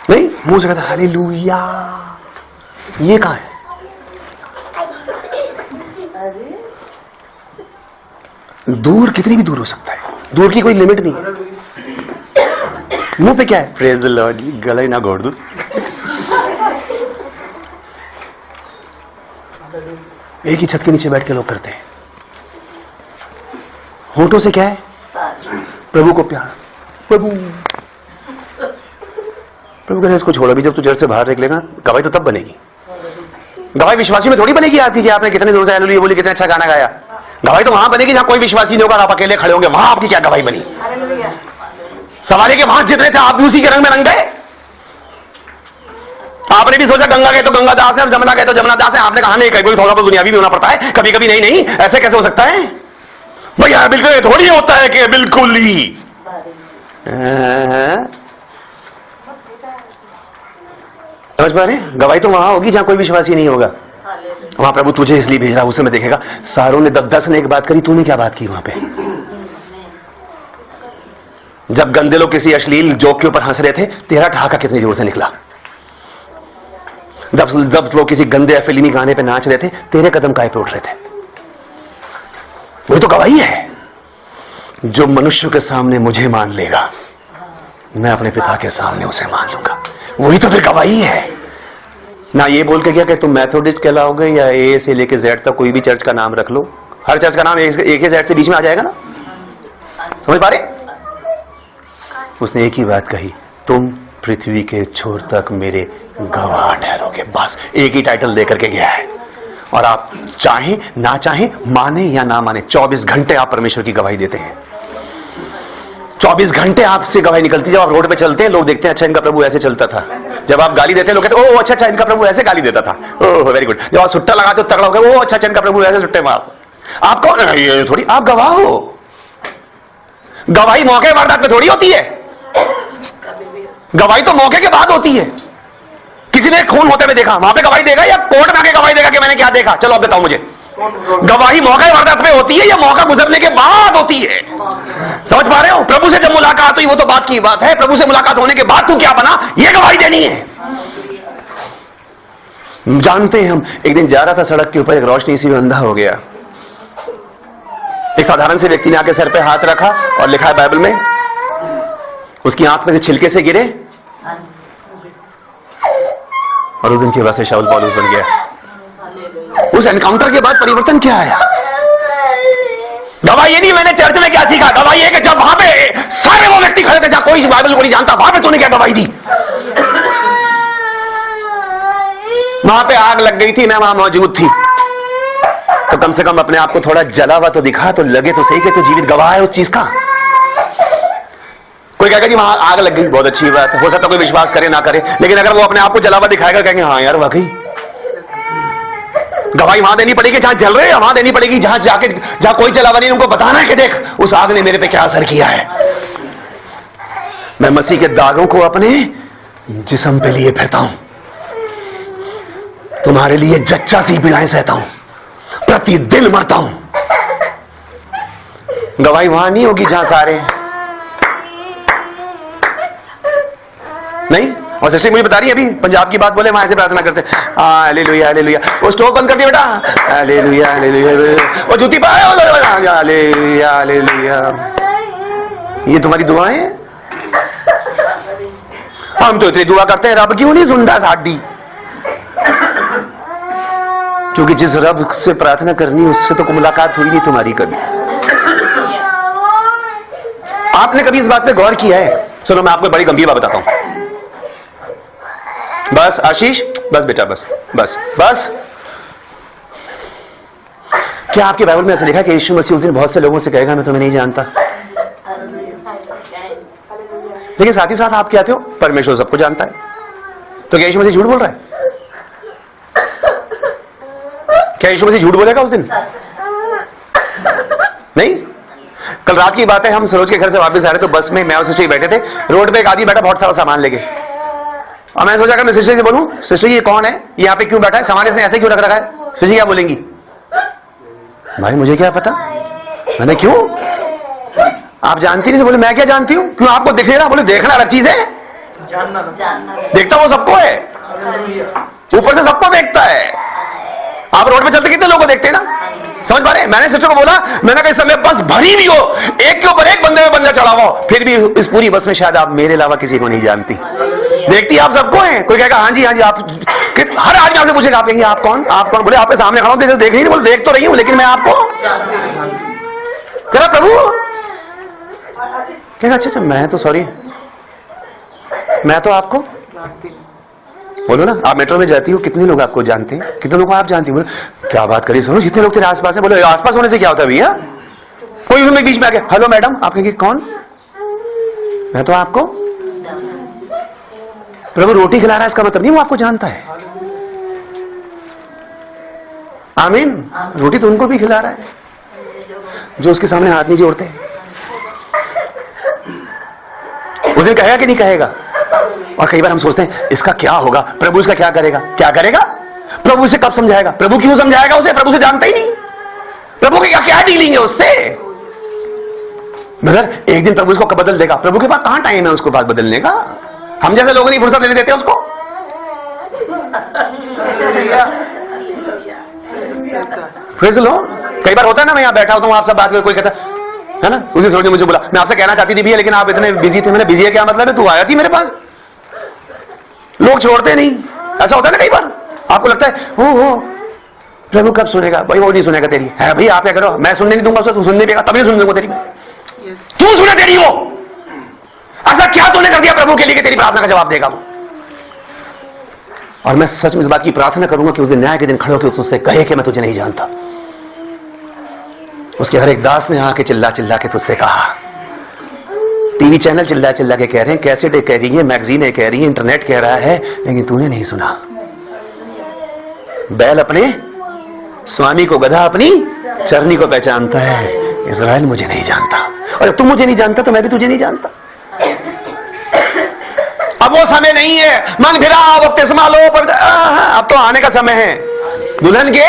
नहीं, मुंह से कहता हालेलुया। ये कहां है? दूर कितनी भी दूर हो सकता है, दूर की कोई लिमिट नहीं। मुंह पे क्या है? Praise the Lord. गला ही ना घोड़ दूं। एक ही छत के नीचे बैठ के लोग करते हैं। होठों से क्या है? प्रभु को प्यार। प्रभु प्रभु कह इसको छोड़, अभी जब तू चर्च से बाहर निकलेगा गवाही तो तब बनेगी। गवाही विश्वासी में थोड़ी बनेगी आपकी कि आपने कितने जोर से हालेलुया बोली, कितना अच्छा गाना गाया। गवाही तो वहां बनेगी जहां कोई विश्वासी नहीं होगा, आप अकेले खड़े होंगे, वहां आपकी क्या गवाही बनी? सवारी के वहां जितने थे आप भी उसी के रंग में रंग गए। आपने भी सोचा गंगा गए तो गंगा दास है और जमुना गए तो जमुना दास है। आपने कहा नहीं, कभी थोड़ा तो दुनियावी भी होना पड़ता है, कभी कभी नहीं। नहीं ऐसे कैसे हो सकता है भैया? बिल्कुल थोड़ी होता है कि बिल्कुल ही। समझ पा रहे? गवाही तो वहां होगी जहां कोई विश्वासी नहीं होगा। वहां प्रभु तुझे इसलिए भेज रहा, उस समय देखेगा सारों ने 10 ने एक बात करी, तूने क्या बात की वहां पे? जब गंदे लोग किसी अश्लील जोक के ऊपर हंस रहे थे, तेरा ठहाका कितनी जोर से निकला। जब लोग किसी गंदे या फिल्मी गाने पे नाच रहे थे, तेरे कदम काहे पे उठ रहे थे? वही तो गवाही है। जो मनुष्य के सामने मुझे मान लेगा, मैं अपने पिता के सामने उसे मान लूंगा। वही तो फिर गवाही है ना। ये बोल के क्या कि तुम मैथोडिस्ट कहलाओगे या ए से लेके जेड तक कोई भी चर्च का नाम रख लो, हर चर्च का नाम एक ही जेड से बीच में आ जाएगा ना। समझ पा रहे? उसने एक ही बात कही, तुम पृथ्वी के छोर तक मेरे गवाह ठहरोगे। बस एक ही टाइटल देकर के गया है। और आप चाहें ना चाहें, माने या ना माने, 24 घंटे आप परमेश्वर की गवाही देते हैं। 24 घंटे आपसे गवाही निकलती है। जब आप रोड पे चलते हैं, लोग देखते हैं अच्छा इनका प्रभु ऐसे चलता था। जब आप गाली देते हैं, लोग कहते हैं ओ अच्छा इनका प्रभु ऐसे गाली देता था, ओह वेरी गुड। जब आप सुट्टा लगाते हो तगड़ा हो गया, ओ अच्छा इनका प्रभु ऐसे सुट्टे मार। आप कौन है? ये थोड़ी आप गवाह हो। गवाही मौके वारदात में थोड़ी होती है। गवाही तो मौके के बाद होती है। किसी ने खून होते हुए देखा, वहां पे गवाही देगा या कोर्ट में आके गवाही देगा कि मैंने क्या देखा? चलो अब बताओ मुझे। गवाही मौके वारदात में होती है या मौका गुजरने के बाद होती है? समझ पा रहे हो? प्रभु से जब मुलाकात हुई वो तो बात की बात है। प्रभु से मुलाकात होने के बाद तू क्या बना, ये गवाही देनी है। जानते हैं हम, एक दिन जा रहा था सड़क के ऊपर, एक रोशनी से अंधा हो गया। एक साधारण से व्यक्ति ने आके सर पे हाथ रखा और लिखा है बाइबल में, उसकी आंख में से छिलके से गिरे और उस दिन के बाद से शाऊल पौलुस बन गया। उस एनकाउंटर के बाद परिवर्तन क्या आया? गवाही ये नहीं मैंने चर्च में क्या सीखा, गवाही है कि जब वहां पे सारे वो व्यक्ति खड़े थे जहां कोई बाइबल को नहीं जानता, वहां पे तूने क्या गवाही दी? वहां पे आग लग गई थी, मैं वहां मौजूद थी, तो कम से कम अपने आप को थोड़ा जला हुआ तो दिखा, तो लगे तो सही कि तू जीवित गवाह है उस चीज का। कोई कहेगा जी वहां आग लग गई, बहुत अच्छी बात है, हो सकता कोई विश्वास करे ना करे, लेकिन अगर वो अपने आप को जला हुआ दिखाएगा, कहेंगे हाँ यार वाकई गवाही वहां देनी पड़ेगी जहां जल रहे हैं, वहां देनी पड़ेगी जहां कोई जला हुआ नहीं, उनको बताना है कि देख उस आग ने मेरे पे क्या असर किया है। मैं मसीह के दागों को अपने जिस्म पे लिए फिरता हूं, तुम्हारे लिए जच्चा सी पीड़ाएं सहता हूं, प्रतिदिन मरता हूं। गवाही वहां नहीं होगी जहां सारे नहीं। और सिस्टर मुझे बता रही है अभी पंजाब की बात, बोले वहां ऐसे प्रार्थना करते हालेलुया हालेलुया, वो स्टोव बंद कर दिया बेटा, हालेलुया हालेलुया, वो जूती पाए हालेलुया हालेलुया। ये तुम्हारी दुआएं हैं? हम तो इतनी दुआ करते हैं, रब क्यों नहीं सुनता साडी? क्योंकि जिस रब से प्रार्थना करनी उससे तो मुलाकात हुई नहीं तुम्हारी कभी। आपने कभी इस बात पे गौर किया है? सुनो मैं आपको बड़ी गंभीर बात बताता हूं। बस आशीष, बस बेटा, बस बस बस। क्या आपके बाइबल में ऐसा लिखा कि यीशु मसीह उस दिन बहुत से लोगों से कहेगा मैं तुम्हें नहीं जानता? लेकिन साथ ही साथ आप कहते हो परमेश्वर सबको जानता है, तो क्या यीशु मसीह झूठ बोल रहा है? क्या यीशु मसीह झूठ बोलेगा उस दिन? नहीं। कल रात की बात है, हम सरोज के घर से वापस आ रहे तो बस में मैं और सिस्टर बैठे थे, रोड पे एक आदमी बैठा बहुत सारा सामान लेके, और मैं सोचा कि मैं सिस्टर से बोलूं सिस्टर ये कौन है, यहाँ पे क्यों बैठा है, सामान इसने ऐसे क्यों रख रखा है, सिस्टर जी क्या बोलेंगी? भाई मुझे क्या पता, मैंने क्यों, आप जानती नहीं? बोले मैं क्या जानती हूं, क्यों आपको दिख रहा? बोले देखना अलग चीज है, जानना देखता वो सबको है, ऊपर से सबको देखता है। आप रोड पे चलते कितने लोगों को देखते हैं ना, समझ पा रहे? मैंने सिस्टर को बोला, मैंने कहा इस समय बस भरी भी हो, एक के ऊपर एक बंदे में बंदा चढ़ा हुआ, फिर भी इस पूरी बस में शायद आप मेरे अलावा किसी को नहीं जानती, देखती आप सबको है। कोई कहेगा हाँ जी आप, हर आदमी आपसे पूछेगा आप कहेंगे आप कौन, आप कौन? बोले आपके सामने खड़ा हूं, देख रही नहीं? बोले देख तो रही हूं लेकिन मैं आपको कह प्रभु, कहेगा अच्छा मैं तो सॉरी, मैं तो आपको बोलो ना। आप मेट्रो में जाती हो, कितने लोग आपको जानते हैं, कितने लोगों को आप जानती हो? बोले क्या बात करी सुनो, जितने लोग तेरे आसपास है। बोले आसपास होने से क्या होता है भैया? कोई उसमें बीच में आके हेलो मैडम, आप कहेंगे कौन? मैं तो आपको, प्रभु रोटी खिला रहा है इसका मतलब नहीं वो आपको जानता है। आमीन। रोटी तो उनको भी खिला रहा है जो उसके सामने हाथ नहीं जोड़ते। उस दिन कहेगा कि नहीं कहेगा? और कई बार हम सोचते हैं इसका क्या होगा, प्रभु इसका क्या करेगा, क्या करेगा? प्रभु इसे कब समझाएगा? प्रभु क्यों समझाएगा उसे? प्रभु से जानता ही नहीं, प्रभु की क्या डीलिंग है उससे? मगर एक दिन प्रभु इसको कब बदल देगा? प्रभु के पास कहां टाइम है उसको बात बदलने का? हम जैसे लोग नहीं फुर्सत लेने देते उसको। फिर लो कई बार होता है ना, मैं यहां बैठा होता हूं आप सब बात में, कोई कहता है ना, उसी सोच ने मुझे बोला मैं आपसे कहना चाहती थी भैया लेकिन आप इतने बिजी थे। मैंने बिजी है क्या मतलब है, तू आया थी मेरे पास। लोग छोड़ते नहीं, ऐसा होता है ना कई बार, आपको लगता है हो प्रभु कब सुनेगा? भाई वो नहीं सुनेगा तेरी है भाई, आप क्या करो, मैं सुनने नहीं दूंगा, तू सुनने देगा तभी सुन दूंगा तेरी, तू सुने तेरी वो। ऐसा क्या तूने कर दिया प्रभु के लिए कि तेरी प्रार्थना का जवाब देगा वो? और मैं सच में इस बात की प्रार्थना करूंगा कि उस दिन न्याय के दिन खड़े होकर उससे कहे कि मैं तुझे नहीं जानता। उसके हर एक दास ने आके चिल्ला चिल्ला के तुझसे कहा, टीवी चैनल चिल्ला चिल्ला के कह रहे हैं, कैसेटें कह रही है, मैगजीनें कह रही है, इंटरनेट कह रहा है, लेकिन तूने नहीं सुना। बैल अपने स्वामी को, गधा अपनी चरनी को पहचानता है, इस्राएल मुझे नहीं जानता। और जब तुम मुझे नहीं जानता तो मैं भी तुझे नहीं जानता। अब वो समय नहीं है मन फिरा बपतिस्मा लो, अब तो आने का समय है, दुल्हन के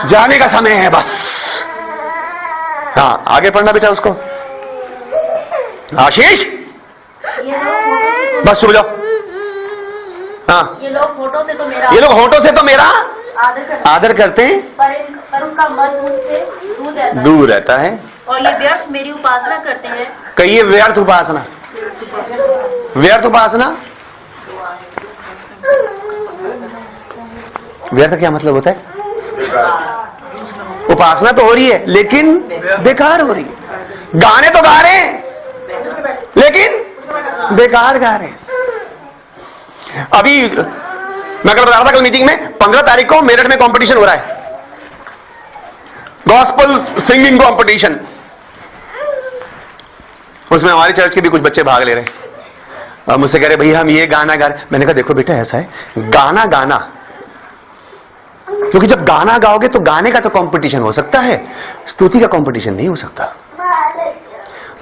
जाने का समय है बस। हाँ आगे पढ़ना बेटा उसको। आशीष बस चुप जाओ। हाँ ये लोग होठों से तो मेरा, ये लोग होठों से तो मेरा आदर करते हैं पर उनका मन मुझसे दूर रहता है। और ये व्यर्थ मेरी उपासना करते हैं। कहिए व्यर्थ उपासना। व्यर्थ उपासना, व्यर्थ क्या मतलब होता है? उपासना तो हो रही है लेकिन बेकार हो रही है। गाने तो गा रहे हैं लेकिन बेकार गा रहे हैं। अभी मैं कल बता रहा था, कल मीटिंग में 15 तारीख को मेरठ में कंपटीशन हो रहा है, गॉस्पल सिंगिंग कंपटीशन। उसमें हमारे चर्च के भी कुछ बच्चे भाग ले रहे हैं और मुझसे कह रहे भैया हम ये गाना गा रहे। मैंने कहा देखो बेटा ऐसा है, गाना गाना क्योंकि जब गाना गाओगे तो गाने का तो कंपटीशन हो सकता है, स्तुति का कंपटीशन नहीं हो सकता।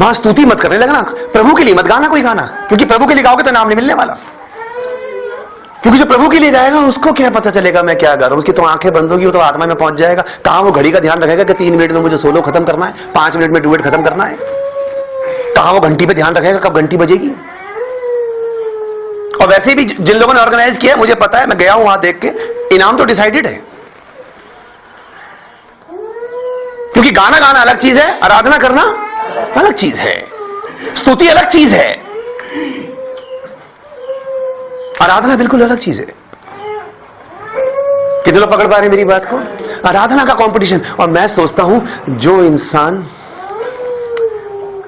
वहां स्तुति मत करने लगना, प्रभु के लिए मत गाना कोई गाना, क्योंकि प्रभु के लिए गाओगे तो नाम नहीं मिलने वाला। क्योंकि जो प्रभु के लिए गाएगा उसको क्या पता चलेगा मैं क्या गा रहा हूं, उसकी तो आंखें बंद होगी, वो तो आत्मा में पहुंच जाएगा। कहां वो घड़ी का ध्यान रखेगा कि 3 मिनट में मुझे सोलो खत्म करना है, 5 मिनट में डुएट खत्म करना है। कहां वो घंटी पे ध्यान रखेगा कब घंटी बजेगी। और वैसे भी जिन लोगों ने ऑर्गेनाइज किया मुझे पता है, मैं गया हूं वहां देख के, इनाम तो डिसाइडेड है। क्योंकि गाना गाना अलग चीज है, आराधना करना अलग चीज है, स्तुति अलग चीज है, आराधना बिल्कुल अलग चीज है। कितने लोग पकड़ पा रहे हैं मेरी बात को? आराधना का कंपटीशन। और मैं सोचता हूं जो इंसान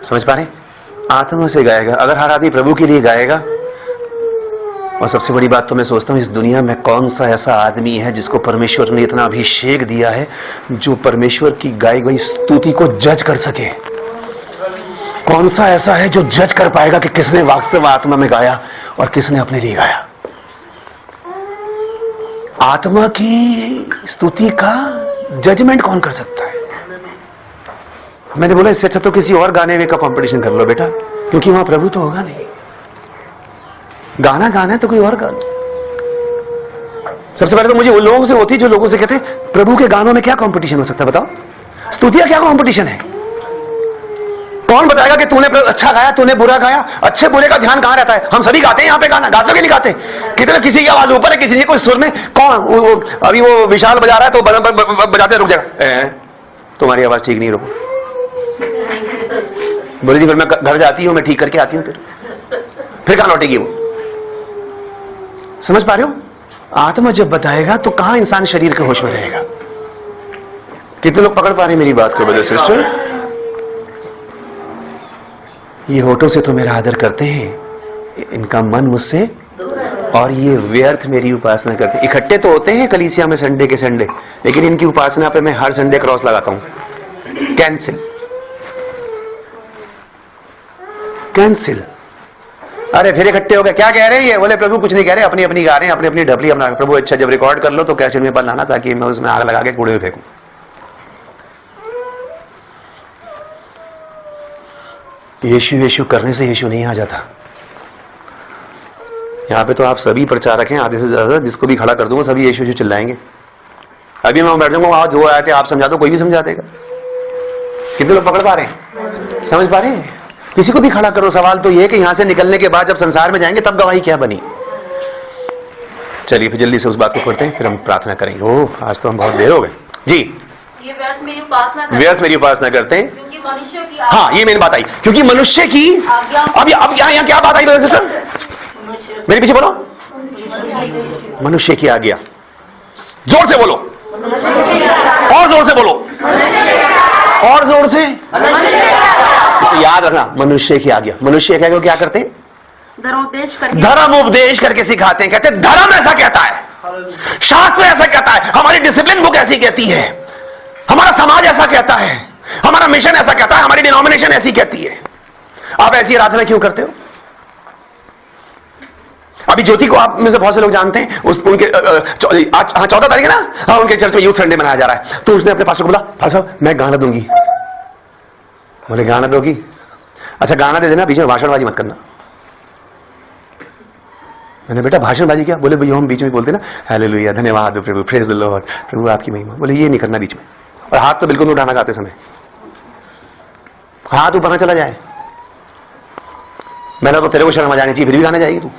समझ पा रहे, आत्मा से गाएगा, अगर हर आदमी प्रभु के लिए गाएगा। और सबसे बड़ी बात तो मैं सोचता हूं इस दुनिया में कौन सा ऐसा आदमी है जिसको परमेश्वर ने इतना अभिषेक दिया है जो परमेश्वर की गाई गई स्तुति को जज कर सके। कौन सा ऐसा है जो जज कर पाएगा कि किसने वास्तव आत्मा में गाया और किसने अपने लिए गाया। आत्मा की स्तुति का जजमेंट कौन कर सकता है? मैंने बोला इससे अच्छा तो किसी और गाने में का कंपटीशन कर लो बेटा, क्योंकि वहां प्रभु तो होगा नहीं। गाना गाना है तो कोई और गाना। सबसे पहले तो मुझे उन लोगों से होती जो लोगों से कहते प्रभु के गानों में क्या कंपटीशन हो सकता है, बताओ। स्तुतियां क्या कंपटीशन है? कौन बताएगा कि तूने अच्छा गाया, तूने बुरा गाया? अच्छे बुरे का ध्यान कहां रहता है? हम सभी गाते हैं यहां पे गाना, गाते कि नहीं गाते? कितने किसी की आवाज ऊपर है, किसी की कोई सुर में। कौन अभी वो विशाल बजा रहा है तो बजाते रुक जाएगा, तुम्हारी आवाज ठीक नहीं, रुको। बोली जी फिर मैं घर जाती हूं, मैं ठीक करके आती हूं, फिर कहां लौटेगी वो? समझ पा रहे हो? आत्मा जब बताएगा तो कहां इंसान शरीर के होश में रहेगा। कितने लोग पकड़ पा रहे हैं मेरी बात को ब्रदर सिस्टर? ये होठों से तो मेरा आदर करते हैं, इनका मन मुझसे, और ये व्यर्थ मेरी उपासना करते हैं। इकट्ठे तो होते हैं कलीसिया में संडे के संडे, लेकिन इनकी उपासना पे मैं हर संडे क्रॉस लगाता हूं। Cancel cancel. अरे फिर इकट्ठे हो गए, क्या कह रहे हैं ये? बोले प्रभु कुछ नहीं कह रहे, अपनी अपनी गा रहे हैं, अपनी अपनी ढपली अपना। प्रभु अच्छा जब रिकॉर्ड कर लो तो कैसेट में पर लाना ताकि मैं उसमें आग लगा के कूड़े में फेंकूं। यीशु यीशु करने से यीशु नहीं आ जाता। यहां पे तो आप सभी प्रचारक हैं, आधे से ज्यादा, जिसको भी खड़ा कर दूंगा सभी यीशु यीशु चिल्लाएंगे। अभी मैं बैठ जाऊंगा, वहां जो आए थे आप समझा दो, कोई भी समझा देगा। कितने लोग पकड़ पा रहे हैं, समझ पा रहे हैं? किसी को भी खड़ा करो। सवाल तो यह कि यहां से निकलने के बाद जब संसार में जाएंगे तब गवाही क्या बनी। चलिए फिर जल्दी से उस बात को करते हैं, फिर हम प्रार्थना करेंगे। ओह आज तो हम बहुत देर हो गए जी। ये व्यर्थ मेरी उपासना करते हैं, क्योंकि मनुष्य की हाँ ये मेन बात आई, क्योंकि मनुष्य की अब यहाँ क्या बात आई ब्रदर सिस्टर? मेरे पीछे बोलो, मनुष्य की आज्ञा। जोर से बोलो, और जोर से बोलो, और जोर से। तो याद रखना, मनुष्य की आज्ञा। मनुष्य क्या करते हैं? धर्म उपदेश करके सिखाते हैं। कहते हैं धर्म ऐसा कहता है, शास्त्र ऐसा कहता है, हमारी डिसिप्लिन बुक ऐसी कहती है, हमारा समाज ऐसा कहता है, हमारा मिशन ऐसा कहता है, हमारी डिनोमिनेशन ऐसी कहती है। आप ऐसी आराधना क्यों करते हो? अभी ज्योति को आप में से बहुत से लोग जानते हैं, उनके 14 तारीख है ना, हाँ, उनके चर्च में यूथ संडे मनाया जा रहा है। तो उसने अपने पास्टर को बोला, फादर साहब मैं गाना दूंगी। बोले गाना दोगी? अच्छा गाना दे देना, बीच में भाषणबाजी मत करना। मैंने बेटा भाषणबाजी क्या? बोले भैया हम बीच में बोलते ना हालेलुया, धन्यवाद प्रभु, प्रेज द लॉर्ड, प्रभु आपकी महिमा। बोले ये नहीं करना बीच में, और हाथ तो बिल्कुल नहीं उठाना गाते समय, हाथ ऊपर ना चला जाए। मैंने तो तेरे को शर्म आ जानी चाहिए, फिर भी गाना जाएगी तू।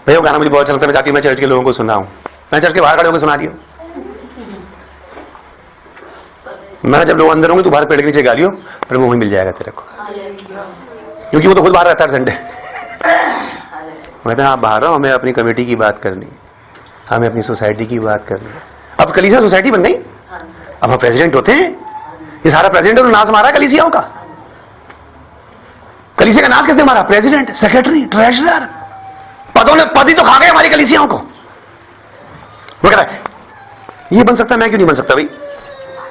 भैया गाना मुझे बहुत चलता है, जाती मैं चर्च के लोगों को सुना हूं, मैं चर्च के बाहर खड़े होकर सुना दिया। मैं जब लोग अंदर होंगे तो बाहर पेड़ के नीचे गा लियो, प्रभु वहीं मिल जाएगा तेरे को, क्योंकि वो तो खुद बाहर रहता है संडे। कहते हैं आप बाहर रहो, हमें अपनी कमेटी की बात करनी, हमें अपनी सोसाइटी की बात करनी। अब कलीसिया सोसाइटी बन गई, अब हम प्रेसिडेंट होते हैं। ये सारा प्रेसिडेंट तो नाश मारा कलीसियाओं का। कलीसिया का नाश किसने मारा? President, secretary, treasurer. पद ही तो खा गए हमारी कलीसियाओं को। वो कह रहा है ये बन सकता है, मैं क्यों नहीं बन सकता? भाई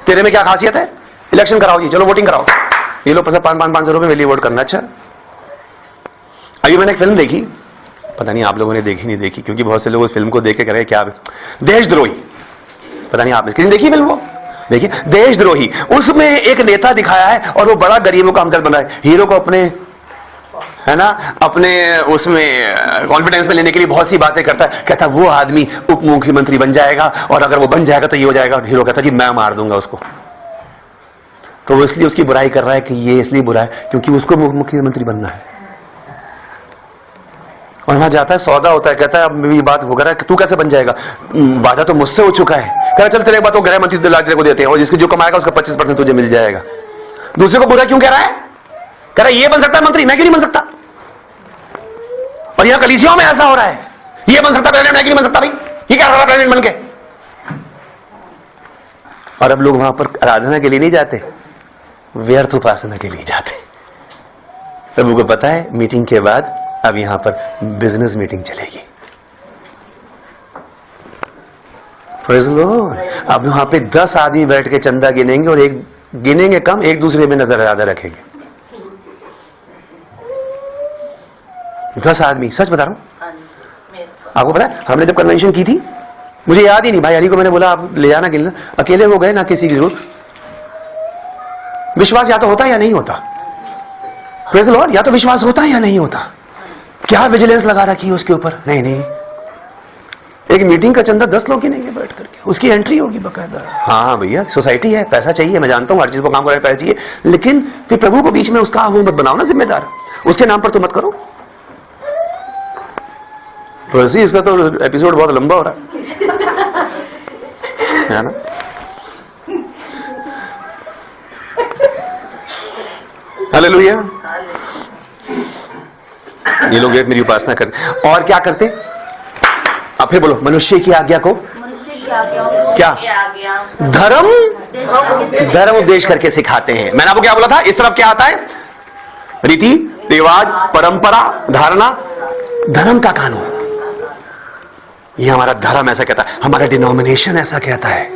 तेरे में क्या खासियत है? इलेक्शन कराओ जी, चलो वोटिंग कराओ। ये लोग 500 रुपए मेरे लिए वोट करना। अच्छा अभी मैंने एक फिल्म देखी, पता नहीं आप लोगों ने देखी नहीं देखी, क्योंकि बहुत से लोग उस फिल्म को देख के कह रहे हैं क्या देशद्रोही, पता नहीं आपने किसी देखी फिल्म वो? देखिए, देशद्रोही, उसमें एक नेता दिखाया है और वो बड़ा गरीबों का हमदर्द बना है। हीरो को अपने, है ना, अपने उसमें कॉन्फिडेंस में लेने के लिए बहुत सी बातें करता है, कहता है वो आदमी उप मुख्यमंत्री बन जाएगा और अगर वो बन जाएगा तो ये हो जाएगा। हीरो कहता है जी मैं मार दूंगा उसको। तो वो इसलिए उसकी बुराई कर रहा है कि ये इसलिए बुरा है क्योंकि उसको मुख्यमंत्री बनना है। और वहां जाता है, सौदा होता है, कहता है अब ये बात हो रहा है कि तू कैसे बन जाएगा, वादा तो मुझसे हो चुका है। कह रहा चल तेरे बात, वो गृह मंत्री तेरे को देते हैं और जिसके जो कमाएगा उसका 25% तुझे मिल जाएगा। दूसरे को बुरा क्यों कह रहा है? कह रहा है ये बन सकता है मंत्री, मैं क्यों नहीं बन सकता? और यहां कलीसियाओं में ऐसा हो रहा है, ये बन सकता प्रेसिडेंट, मैं क्यों नहीं बन सकता भाई, ये क्या कर रहा प्रेसिडेंट बन के। और अब लोग वहां पर आराधना के लिए नहीं जाते, व्यर्थ उपासना के लिए जाते। प्रभु को पता है मीटिंग के बाद अब यहां पर बिजनेस मीटिंग चलेगी। Praise the Lord. अब वहां पे 10 आदमी बैठ के चंदा गिनेंगे और एक गिनेंगे कम, एक दूसरे में नजर ज्यादा रखेंगे। 10 आदमी, सच बता रहा हूं आपको। पता है हमने जब कन्वेंशन की थी, मुझे याद ही नहीं, भाई हरी को मैंने बोला आप ले जाना गिनना, अकेले हो गए ना किसी की जरूरत। विश्वास या तो होता है या नहीं होता। Praise the Lord. या तो विश्वास होता है या नहीं होता। क्या विजिलेंस लगा रखी है उसके ऊपर? नहीं नहीं, एक मीटिंग का चंदा 10 लोग गिनेंगे बैठ करके, उसकी एंट्री होगी बकायदा। हाँ भैया सोसाइटी है, पैसा चाहिए, मैं जानता हूं हर चीज को काम करने पैसा चाहिए, लेकिन फिर प्रभु को बीच में उसका वो मत बनाओ ना जिम्मेदार, उसके नाम पर तो मत करो। तो ऐसे इसका तो एपिसोड बहुत लंबा हो रहा है ना। हालेलुया। ये लोग मेरी उपासना करते और क्या करते? अब फिर बोलो, मनुष्य की आज्ञा को क्या धर्म उपदेश करके सिखाते हैं। मैंने आपको क्या बोला था? इस तरफ क्या आता है? रीति रिवाज, परंपरा, धारणा, धर्म का कानून। ये हमारा धर्म ऐसा कहता है, हमारा डिनोमिनेशन ऐसा कहता है।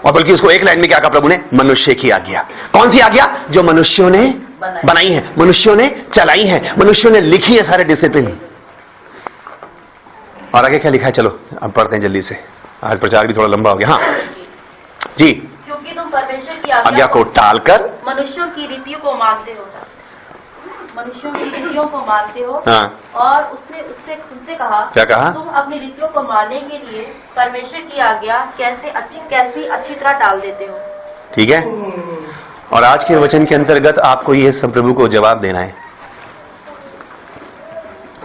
और बल्कि उसको एक लाइन में क्या कहा प्रभु ने? मनुष्य की आज्ञा। कौन सी आज्ञा? जो मनुष्यों ने बनाई है, मनुष्यों ने चलाई है, मनुष्यों ने लिखी है सारे डिसिप्लिन। और आगे क्या लिखा है? चलो अब पढ़ते हैं जल्दी से, आज प्रचार भी थोड़ा लंबा हो गया। हाँ जी। क्योंकि तुम परमेश्वर की आज्ञा को टालकर मनुष्यों की रीतियों को मानते हो, मनुष्यों की रीतियों को मानते हो। हाँ। और उसने उनसे कहा, क्या कहा? तुम अपनी रीतियों को मानने के लिए परमेश्वर की आज्ञा कैसी अच्छी तरह टाल देते हो। ठीक है। और आज के वचन के अंतर्गत आपको यह सब प्रभु को जवाब देना है,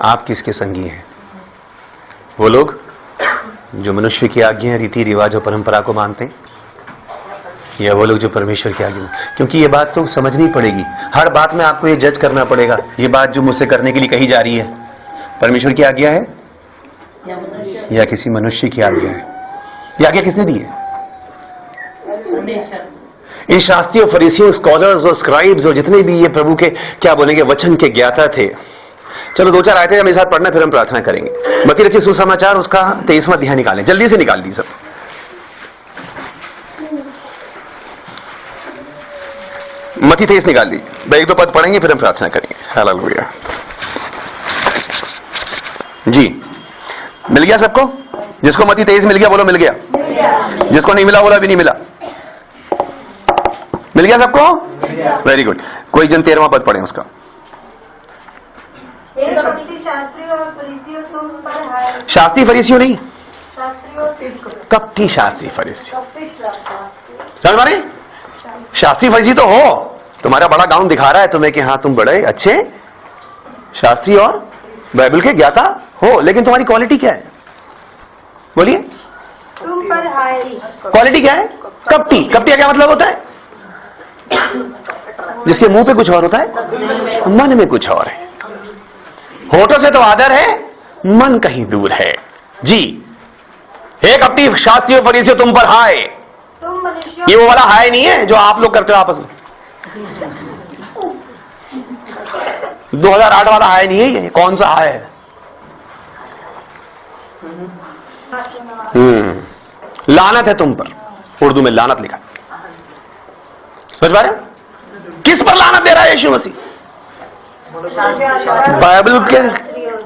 आप किसके संगी हैं? वो लोग जो मनुष्य की आज्ञा, रीति रिवाज और परंपरा को मानते हैं, या वो लोग जो परमेश्वर की आज्ञा? क्योंकि ये बात तो समझनी पड़ेगी, हर बात में आपको ये जज करना पड़ेगा, ये बात जो मुझसे करने के लिए कही जा रही है परमेश्वर की आज्ञा है या किसी मनुष्य की आज्ञा है? ये आज्ञा किसने दी है? इन शास्त्रियों, फरीसियों, स्कॉलर्स और स्क्राइब्स और जितने भी ये प्रभु के क्या बोलेंगे वचन के ज्ञाता थे। चलो 2-4 आयतें मेरे साथ पढ़ना, फिर हम प्रार्थना करेंगे। मत्ती रचित सुसमाचार उसका 23वां अध्याय निकालें, जल्दी से निकाल दी सब। मत्ती 23 निकाल दी, 1-2 पद पढ़ेंगे फिर हम प्रार्थना करेंगे। हालेलुया। जी, मिल गया सबको? जिसको मत्ती 23 मिल गया बोलो मिल गया। जिसको नहीं मिला बोला भी नहीं मिला। मिल गया सबको? Very good. कोई जन 13वां पद पढ़े उसका। शास्त्री फरीसियों नहीं, कपटी शास्त्री फरीसी। समझ मारे? शास्त्री फरीसी तो हो, तुम्हारा बड़ा गाउन दिखा रहा है तुम्हें कि हाँ तुम बड़े अच्छे शास्त्री और बाइबल के ज्ञाता हो, लेकिन तुम्हारी क्वालिटी क्या है? बोलिए, तुम पर हाय। क्वालिटी क्या है? कपटी। कपटी क्या मतलब होता है? जिसके मुंह पे कुछ और होता है, मन में कुछ और है। होठों से तो आदर है, मन कहीं दूर है। जी, हे कपटी शास्त्रियों फरीसियों तुम पर हाय। ये वो वाला हाय नहीं है जो आप लोग करते हो आपस में। 2008 वाला हाय नहीं है ये। कौन सा हाय है? लानत है तुम पर। उर्दू में लानत लिखा, समझ पा रहे? किस पर लानत दे रहा है यीशु मसीह? बाइबल के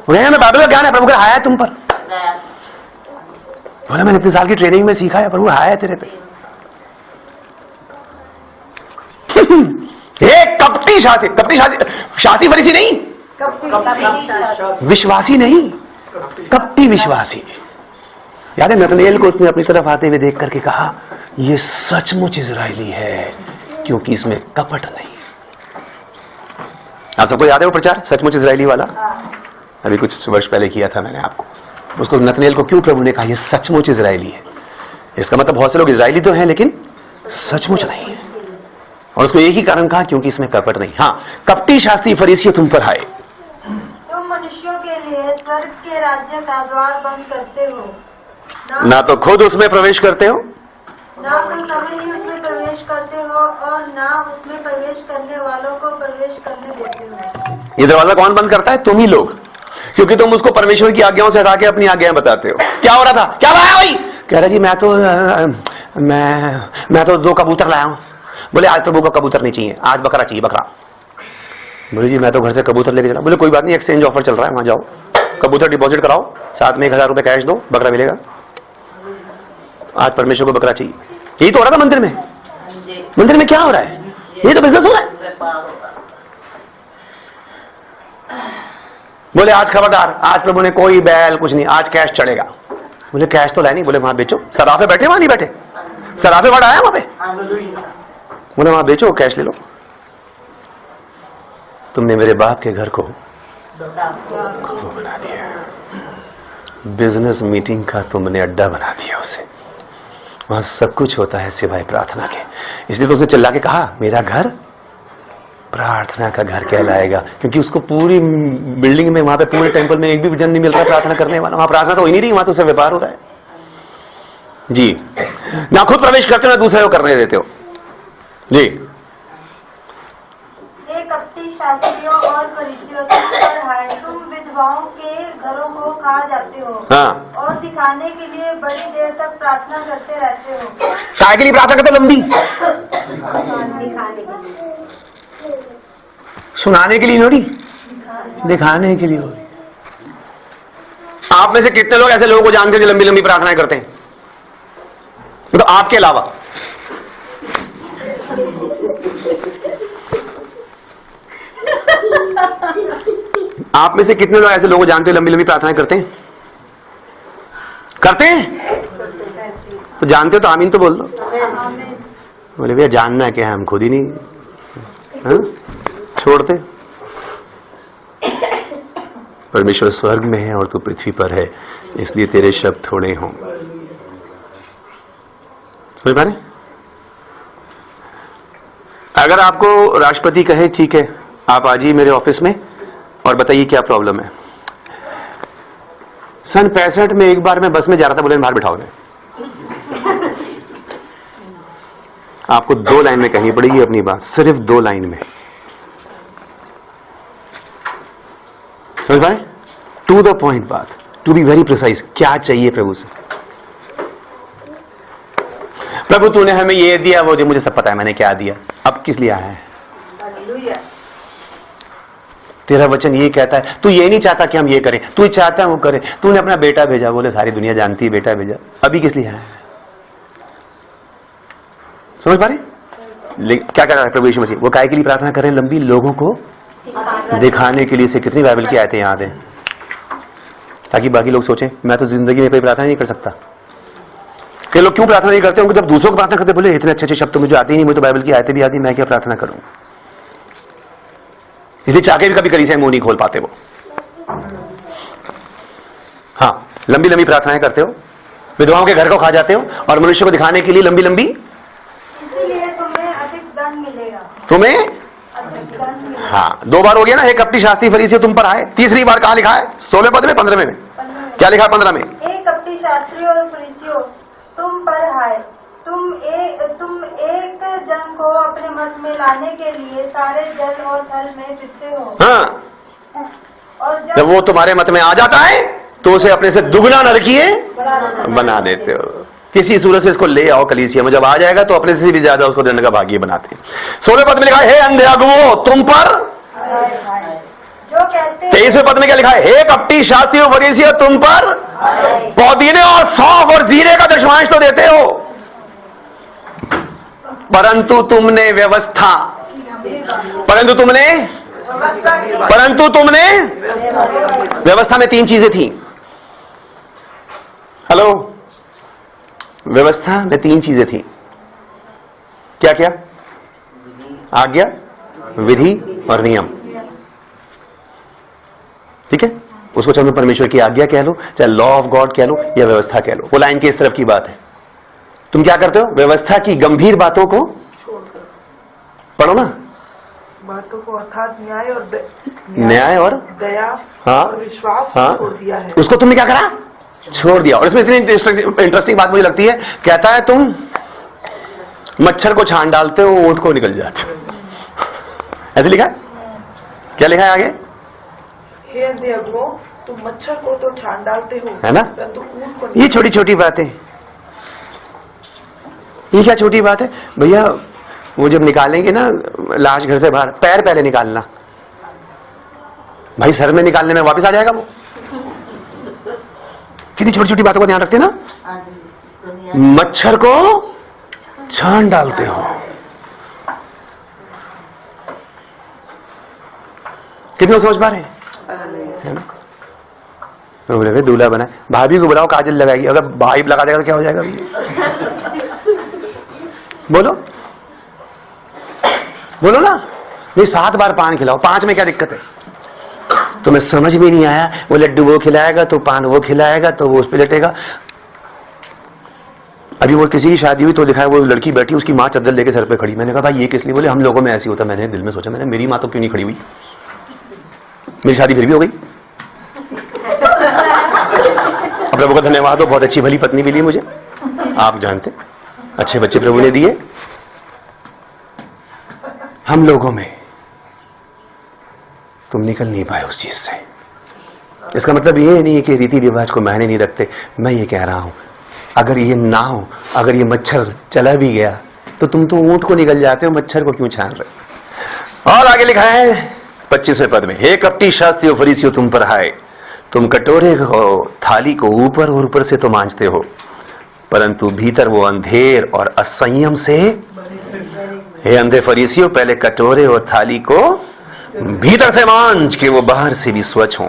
मैं बाइबल का ज्ञान है, प्रभु का हाया है तुम पर। बोला मैंने इतने साल की ट्रेनिंग में सीखा है, प्रभु हाया है तेरे पे। एक कपटी शाती फरीसी नहीं, विश्वासी नहीं, कपटी विश्वासी। याद है नतनेल को उसने अपनी तरफ आते हुए देख करके कहा, ये सचमुच इजरायली है क्योंकि इसमें कपट नहीं। आप सबको याद है वो प्रचार सचमुच इजरायली वाला? अभी कुछ वर्ष पहले किया था मैंने आपको। उसको नतनेल को क्यों प्रभु ने कहा ये सचमुच इजरायली है? इसका मतलब बहुत से लोग इजरायली तो हैं लेकिन सचमुच नहीं है। और उसको एक ही कारण कहा, क्योंकि इसमें कपट नहीं। हाँ, कपटी शास्त्री फरीसी तुम पर आए। तुम मनुष्यों के लिए स्वर्ग के राज्य का द्वार बंद करते हो, ना तो खुद उसमें प्रवेश करते हो, ना तो कभी ही उसमें प्रवेश करते हो, और ना उसमें प्रवेश करने वालों को प्रवेश करने देते हो। ये दरवाजा कौन बंद करता है? तुम ही लोग, क्योंकि तुम उसको परमेश्वर की आज्ञाओं से हटा के अपनी आज्ञाएं बताते हो। क्या हो रहा था? क्या लाया भाई? कह रहा जी मैं तो 2 कबूतर लाया हूं। बोले आज प्रभु का कबूतर नहीं चाहिए, आज बकरा चाहिए, बकरा। बोले जी मैं तो घर से कबूतर लेके चला। बोले कोई बात नहीं, एक्सचेंज ऑफर चल रहा है, वहां जाओ, कबूतर डिपॉजिट कराओ, साथ में 1000 रुपए कैश दो, बकरा मिलेगा। आज परमेश्वर को बकरा चाहिए। यही तो हो रहा था मंदिर में। मंदिर में क्या हो रहा है? ये तो बिजनेस हो रहा है। बोले आज खबरदार, आज प्रभु ने कोई बैल कुछ नहीं, आज कैश चढ़ेगा। बोले कैश तो लाए नहीं। बोले वहां बेचो। सराफे बैठे, वहां नहीं बैठे, सराफे बड़ा है वहां पे। बोले वहां बेचो, कैश ले लो। तुमने मेरे बाप के घर को बना दिया, बिजनेस मीटिंग का तुमने अड्डा बना दिया उसे। वहां सब कुछ होता है सिवाय प्रार्थना के। इसलिए तो उसने चिल्ला के कहा मेरा घर प्रार्थना का घर कहलाएगा, क्योंकि उसको पूरी बिल्डिंग में, वहां पे पूरे टेंपल में एक भी जन नहीं मिल रहा प्रार्थना करने वाला। वहां प्रार्थना तो हो ही नहीं रही, वहां तो सिर्फ व्यापार हो रहा है जी। ना खुद प्रवेश करते हो ना दूसरे को करने देते हो जी। कपटी शास्त्रियों और फरीसियों तुम पर हाय, तुम विधवाओं के घरों को खा जाते हो, हाँ, और दिखाने के लिए बड़ी देर तक प्रार्थना करते रहते हो। काय के लिए प्रार्थना करते? लंबी दिखाने के लिए, सुनाने के लिए नहीं, दिखाने के लिए हो रही। आप में से कितने लोग ऐसे लोगों को जानते हैं जो लंबी लंबी प्रार्थनाएं करते हैं? तो आपके अलावा आप में से कितने लोग ऐसे लोगों को जानते हैं लंबी लंबी प्रार्थनाएं करते हैं? करते हैं? तो जानते हो तो आमीन तो बोल दो। बोले भैया जानना क्या है, हम खुद ही नहीं छोड़ते। परमेश्वर स्वर्ग में है और तू पृथ्वी पर है, इसलिए तेरे शब्द थोड़े हों। समझ पा रहे? अगर आपको राष्ट्रपति कहे ठीक है आप आ जाइए मेरे ऑफिस में और बताइए क्या प्रॉब्लम है। सन 65 में एक बार मैं बस में जा रहा था, बोले बाहर बिठाओगे। आपको 2 लाइन में कहनी पड़ेगी अपनी बात, सिर्फ 2 लाइन में। समझ पाए? टू द पॉइंट बात, टू बी वेरी प्रिसाइज। क्या चाहिए प्रभु से? प्रभु तूने हमें ये दिया वो दिया, मुझे सब पता है मैंने क्या दिया, अब किस लिए आया है? तेरा वचन ये कहता है, तू ये नहीं चाहता कि हम ये करें, तू चाहता है वो करें। तूने अपना बेटा भेजा, बोले सारी दुनिया जानती है बेटा भेजा, अभी किस लिए आया है? समझ पा रहे? क्या कर रहा है प्रभु यीशु मसीह? वो काय के लिए प्रार्थना करें? लंबी, लोगों को दिखाने के लिए। से कितनी बाइबल की आयतें याद है, ताकि बाकी लोग सोचें मैं तो जिंदगी में कोई प्रार्थना नहीं कर सकता। कई लोग क्यों प्रार्थना नहीं करते होंगे? जब दूसरों को प्रार्थना करते बोले इतने अच्छे अच्छे शब्द तो मुझे आते ही नहीं, मुझे तो बाइबल की आयतें भी आती, मैं क्या प्रार्थना करूं? इसलिए चाके भी कभी कली से मुंह नहीं खोल पाते वो। हाँ, लंबी लंबी प्रार्थनाएं करते हो, विधवाओं के घर को खा जाते हो, और मनुष्य को दिखाने के लिए लंबी लंबी, इसीलिए तुम्हें अधिक दंड मिलेगा। तुम्हें अधिक दंड मिलेगा। हाँ, 2 बार हो गया ना, एक कपटी शास्त्री फरीसी तुम पर आए। तीसरी बार कहां लिखा है? 16 पद में, 15 में क्या लिखा है? 15 में एक कपटी शास्त्री और फरीसियों तुम पर हाय, तुम एक जन को अपने मत में लाने के लिए सारे जल और थल में फिरते हो। हाँ, और जब वो तुम्हारे मत में आ जाता है तो उसे अपने से दुगना नरकीय बना देते हो। किसी सूरत से इसको ले आओ कलीसिया में, जब आ जाएगा तो अपने से भी ज्यादा उसको दंड का भागी बनाते हैं। 16 पद में लिखा है, हे अंधे अगुओं तुम पर जो कहते हैं 23वें पद में क्या लिखा है? हे कपटी शास्त्रियों फरीसियों, तुम पर पुदीने और सौंफ और जीरे का दशमांश तो देते हो, परंतु तुमने व्यवस्था में 3 चीजें थी। हेलो, व्यवस्था में 3 चीजें थी। क्या क्या? आज्ञा, विधि और नियम। ठीक है, उसको चाहे परमेश्वर की आज्ञा कह लो, चाहे लॉ ऑफ गॉड कह लो, या व्यवस्था कह लो, वो लाइन के इस तरफ की बात है। तुम क्या करते हो? व्यवस्था की गंभीर बातों को पढ़ो ना, बातों को अर्थात न्याय और दया हाँ, और विश्वास हाँ, छोड़ दिया है। उसको तुमने क्या करा? छोड़ दिया। और इसमें इतनी इंटरेस्टिंग बात मुझे लगती है, कहता है तुम मच्छर को छान डालते हो, ऊंट को निकल जाते हो। ऐसे लिखा है? क्या लिखा है आगे? हे अंधे अगुओं, तुम मच्छर को तो छान डालते हो, है ना? परंतु ऊंट को ये छोटी छोटी बातें, ये क्या छोटी बात है भैया? वो जब निकालेंगे ना लाश घर से बाहर, पैर पहले निकालना भाई, सर में निकालने में वापस आ जाएगा वो। कितनी छोटी छोटी बातों का ध्यान रखते हैं ना। मच्छर को छान डालते हो, कितने समझ पा रहे हैं ना? तो बोले दूल्हा बना, भाभी को बुलाओ काजल लगाएगी, अगर भाई लगा देगा तो क्या हो जाएगा भैया? बोलो बोलो ना। नहीं, 7 बार पान खिलाओ, 5 में क्या दिक्कत है? तुम्हें समझ में नहीं आया, वो लड्डू वो खिलाएगा तो पान वो खिलाएगा तो वो उस पर लेटेगा। अभी वो किसी की शादी हुई तो दिखाया, वो लड़की बैठी, उसकी माँ चद्दर लेके सर पे खड़ी। मैंने कहा भाई ये किस लिए? बोले हम लोगों में ऐसी होता। मैंने दिल में सोचा, मैंने मेरी माँ तो क्यों नहीं खड़ी हुई? मेरी शादी फिर भी हो गई। प्रभु का धन्यवाद हो, बहुत अच्छी भली पत्नी मिली मुझे। आप जानते, अच्छे बच्चे प्रभु ने दिए। हम लोगों में तुम निकल नहीं पाए उस चीज से। इसका मतलब ये नहीं है कि रीति रिवाज को मायने नहीं रखते। मैं ये कह रहा हूं, अगर ये ना हो, अगर ये मच्छर चला भी गया तो तुम तो ऊंट को निकल जाते हो, मच्छर को क्यों छान रहे? और आगे लिखा है 25वें पद में, हे कपटी शास्त्रियों फरीसियों, तुम पर हाय, तुम कटोरे को थाली को ऊपर और ऊपर से तो मांजते हो, परंतु भीतर वो अंधेर और असंयम से। हे अंधे फरीसियों, पहले कटोरे और थाली को भीतर से मांज के वो बाहर से भी स्वच्छ हो।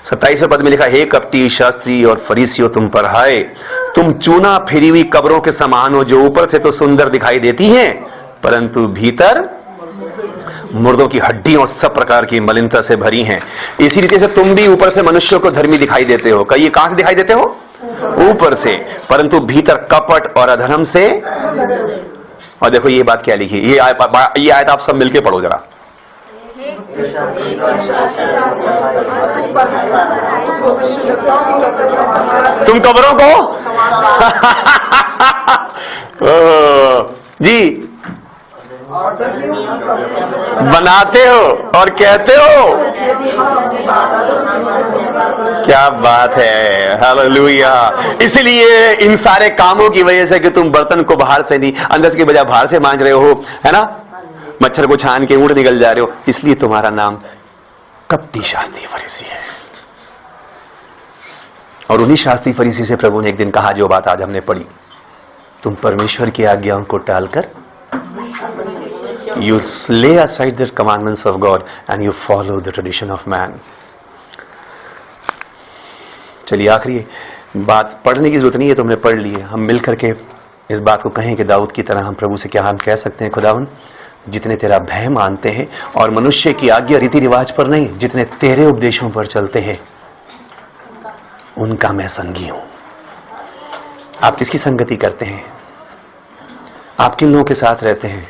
27वें पद में लिखा, हे कपटी शास्त्री और फरीसियों, तुम पर हाय, तुम चूना फिरी हुई कब्रों के समान हो, जो ऊपर से तो सुंदर दिखाई देती हैं, परंतु भीतर मुर्दों की हड्डियों सब प्रकार की मलिनता से भरी हैं। इसी रीति से तुम भी ऊपर से मनुष्यों को धर्मी दिखाई देते हो। कहिए, कहां से दिखाई देते हो? ऊपर से, परंतु भीतर कपट और अधर्म से। और देखो ये बात क्या लिखी, ये आयत आप सब मिलके पढ़ो जरा। तुम कब्रों को जी बनाते हो और कहते हो। क्या बात है, हालेलुया। इसलिए इन सारे कामों की वजह से कि तुम बर्तन को बाहर से नहीं, अंदर के बजाय बाहर से मांज रहे हो, है ना, मच्छर को छान के ऊँट निकल जा रहे हो, इसलिए तुम्हारा नाम कपटी शास्त्री फरीसी है। और उन्हीं शास्त्री फरीसी से प्रभु ने एक दिन कहा, जो बात आज हमने पढ़ी, तुम परमेश्वर की आज्ञाओं को टालकर you lay aside the commandments of God and you follow the tradition of man. चलिए, आखिरी बात पढ़ने की जरूरत नहीं है, तुमने पढ़ ली है। हम मिल करके इस बात को कहें कि दाऊद की तरह हम प्रभु से क्या हम कह सकते हैं, खुदावन जितने तेरा भय मानते हैं और मनुष्य की आज्ञा रीति रिवाज पर नहीं, जितने तेरे उपदेशों पर चलते हैं, उनका मैं संगी हूं। आप किसकी संगति करते हैं? आप किन लोगों के साथ रहते हैं?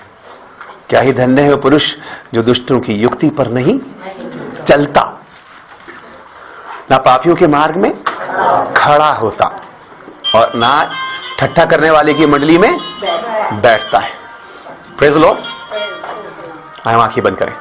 क्या ही धन्य है वो पुरुष जो दुष्टों की युक्ति पर नहीं चलता, ना पापियों के मार्ग में खड़ा होता, और ना ठट्ठा करने वाले की मंडली में बैठता है। Praise the Lord. आंखें बंद करें।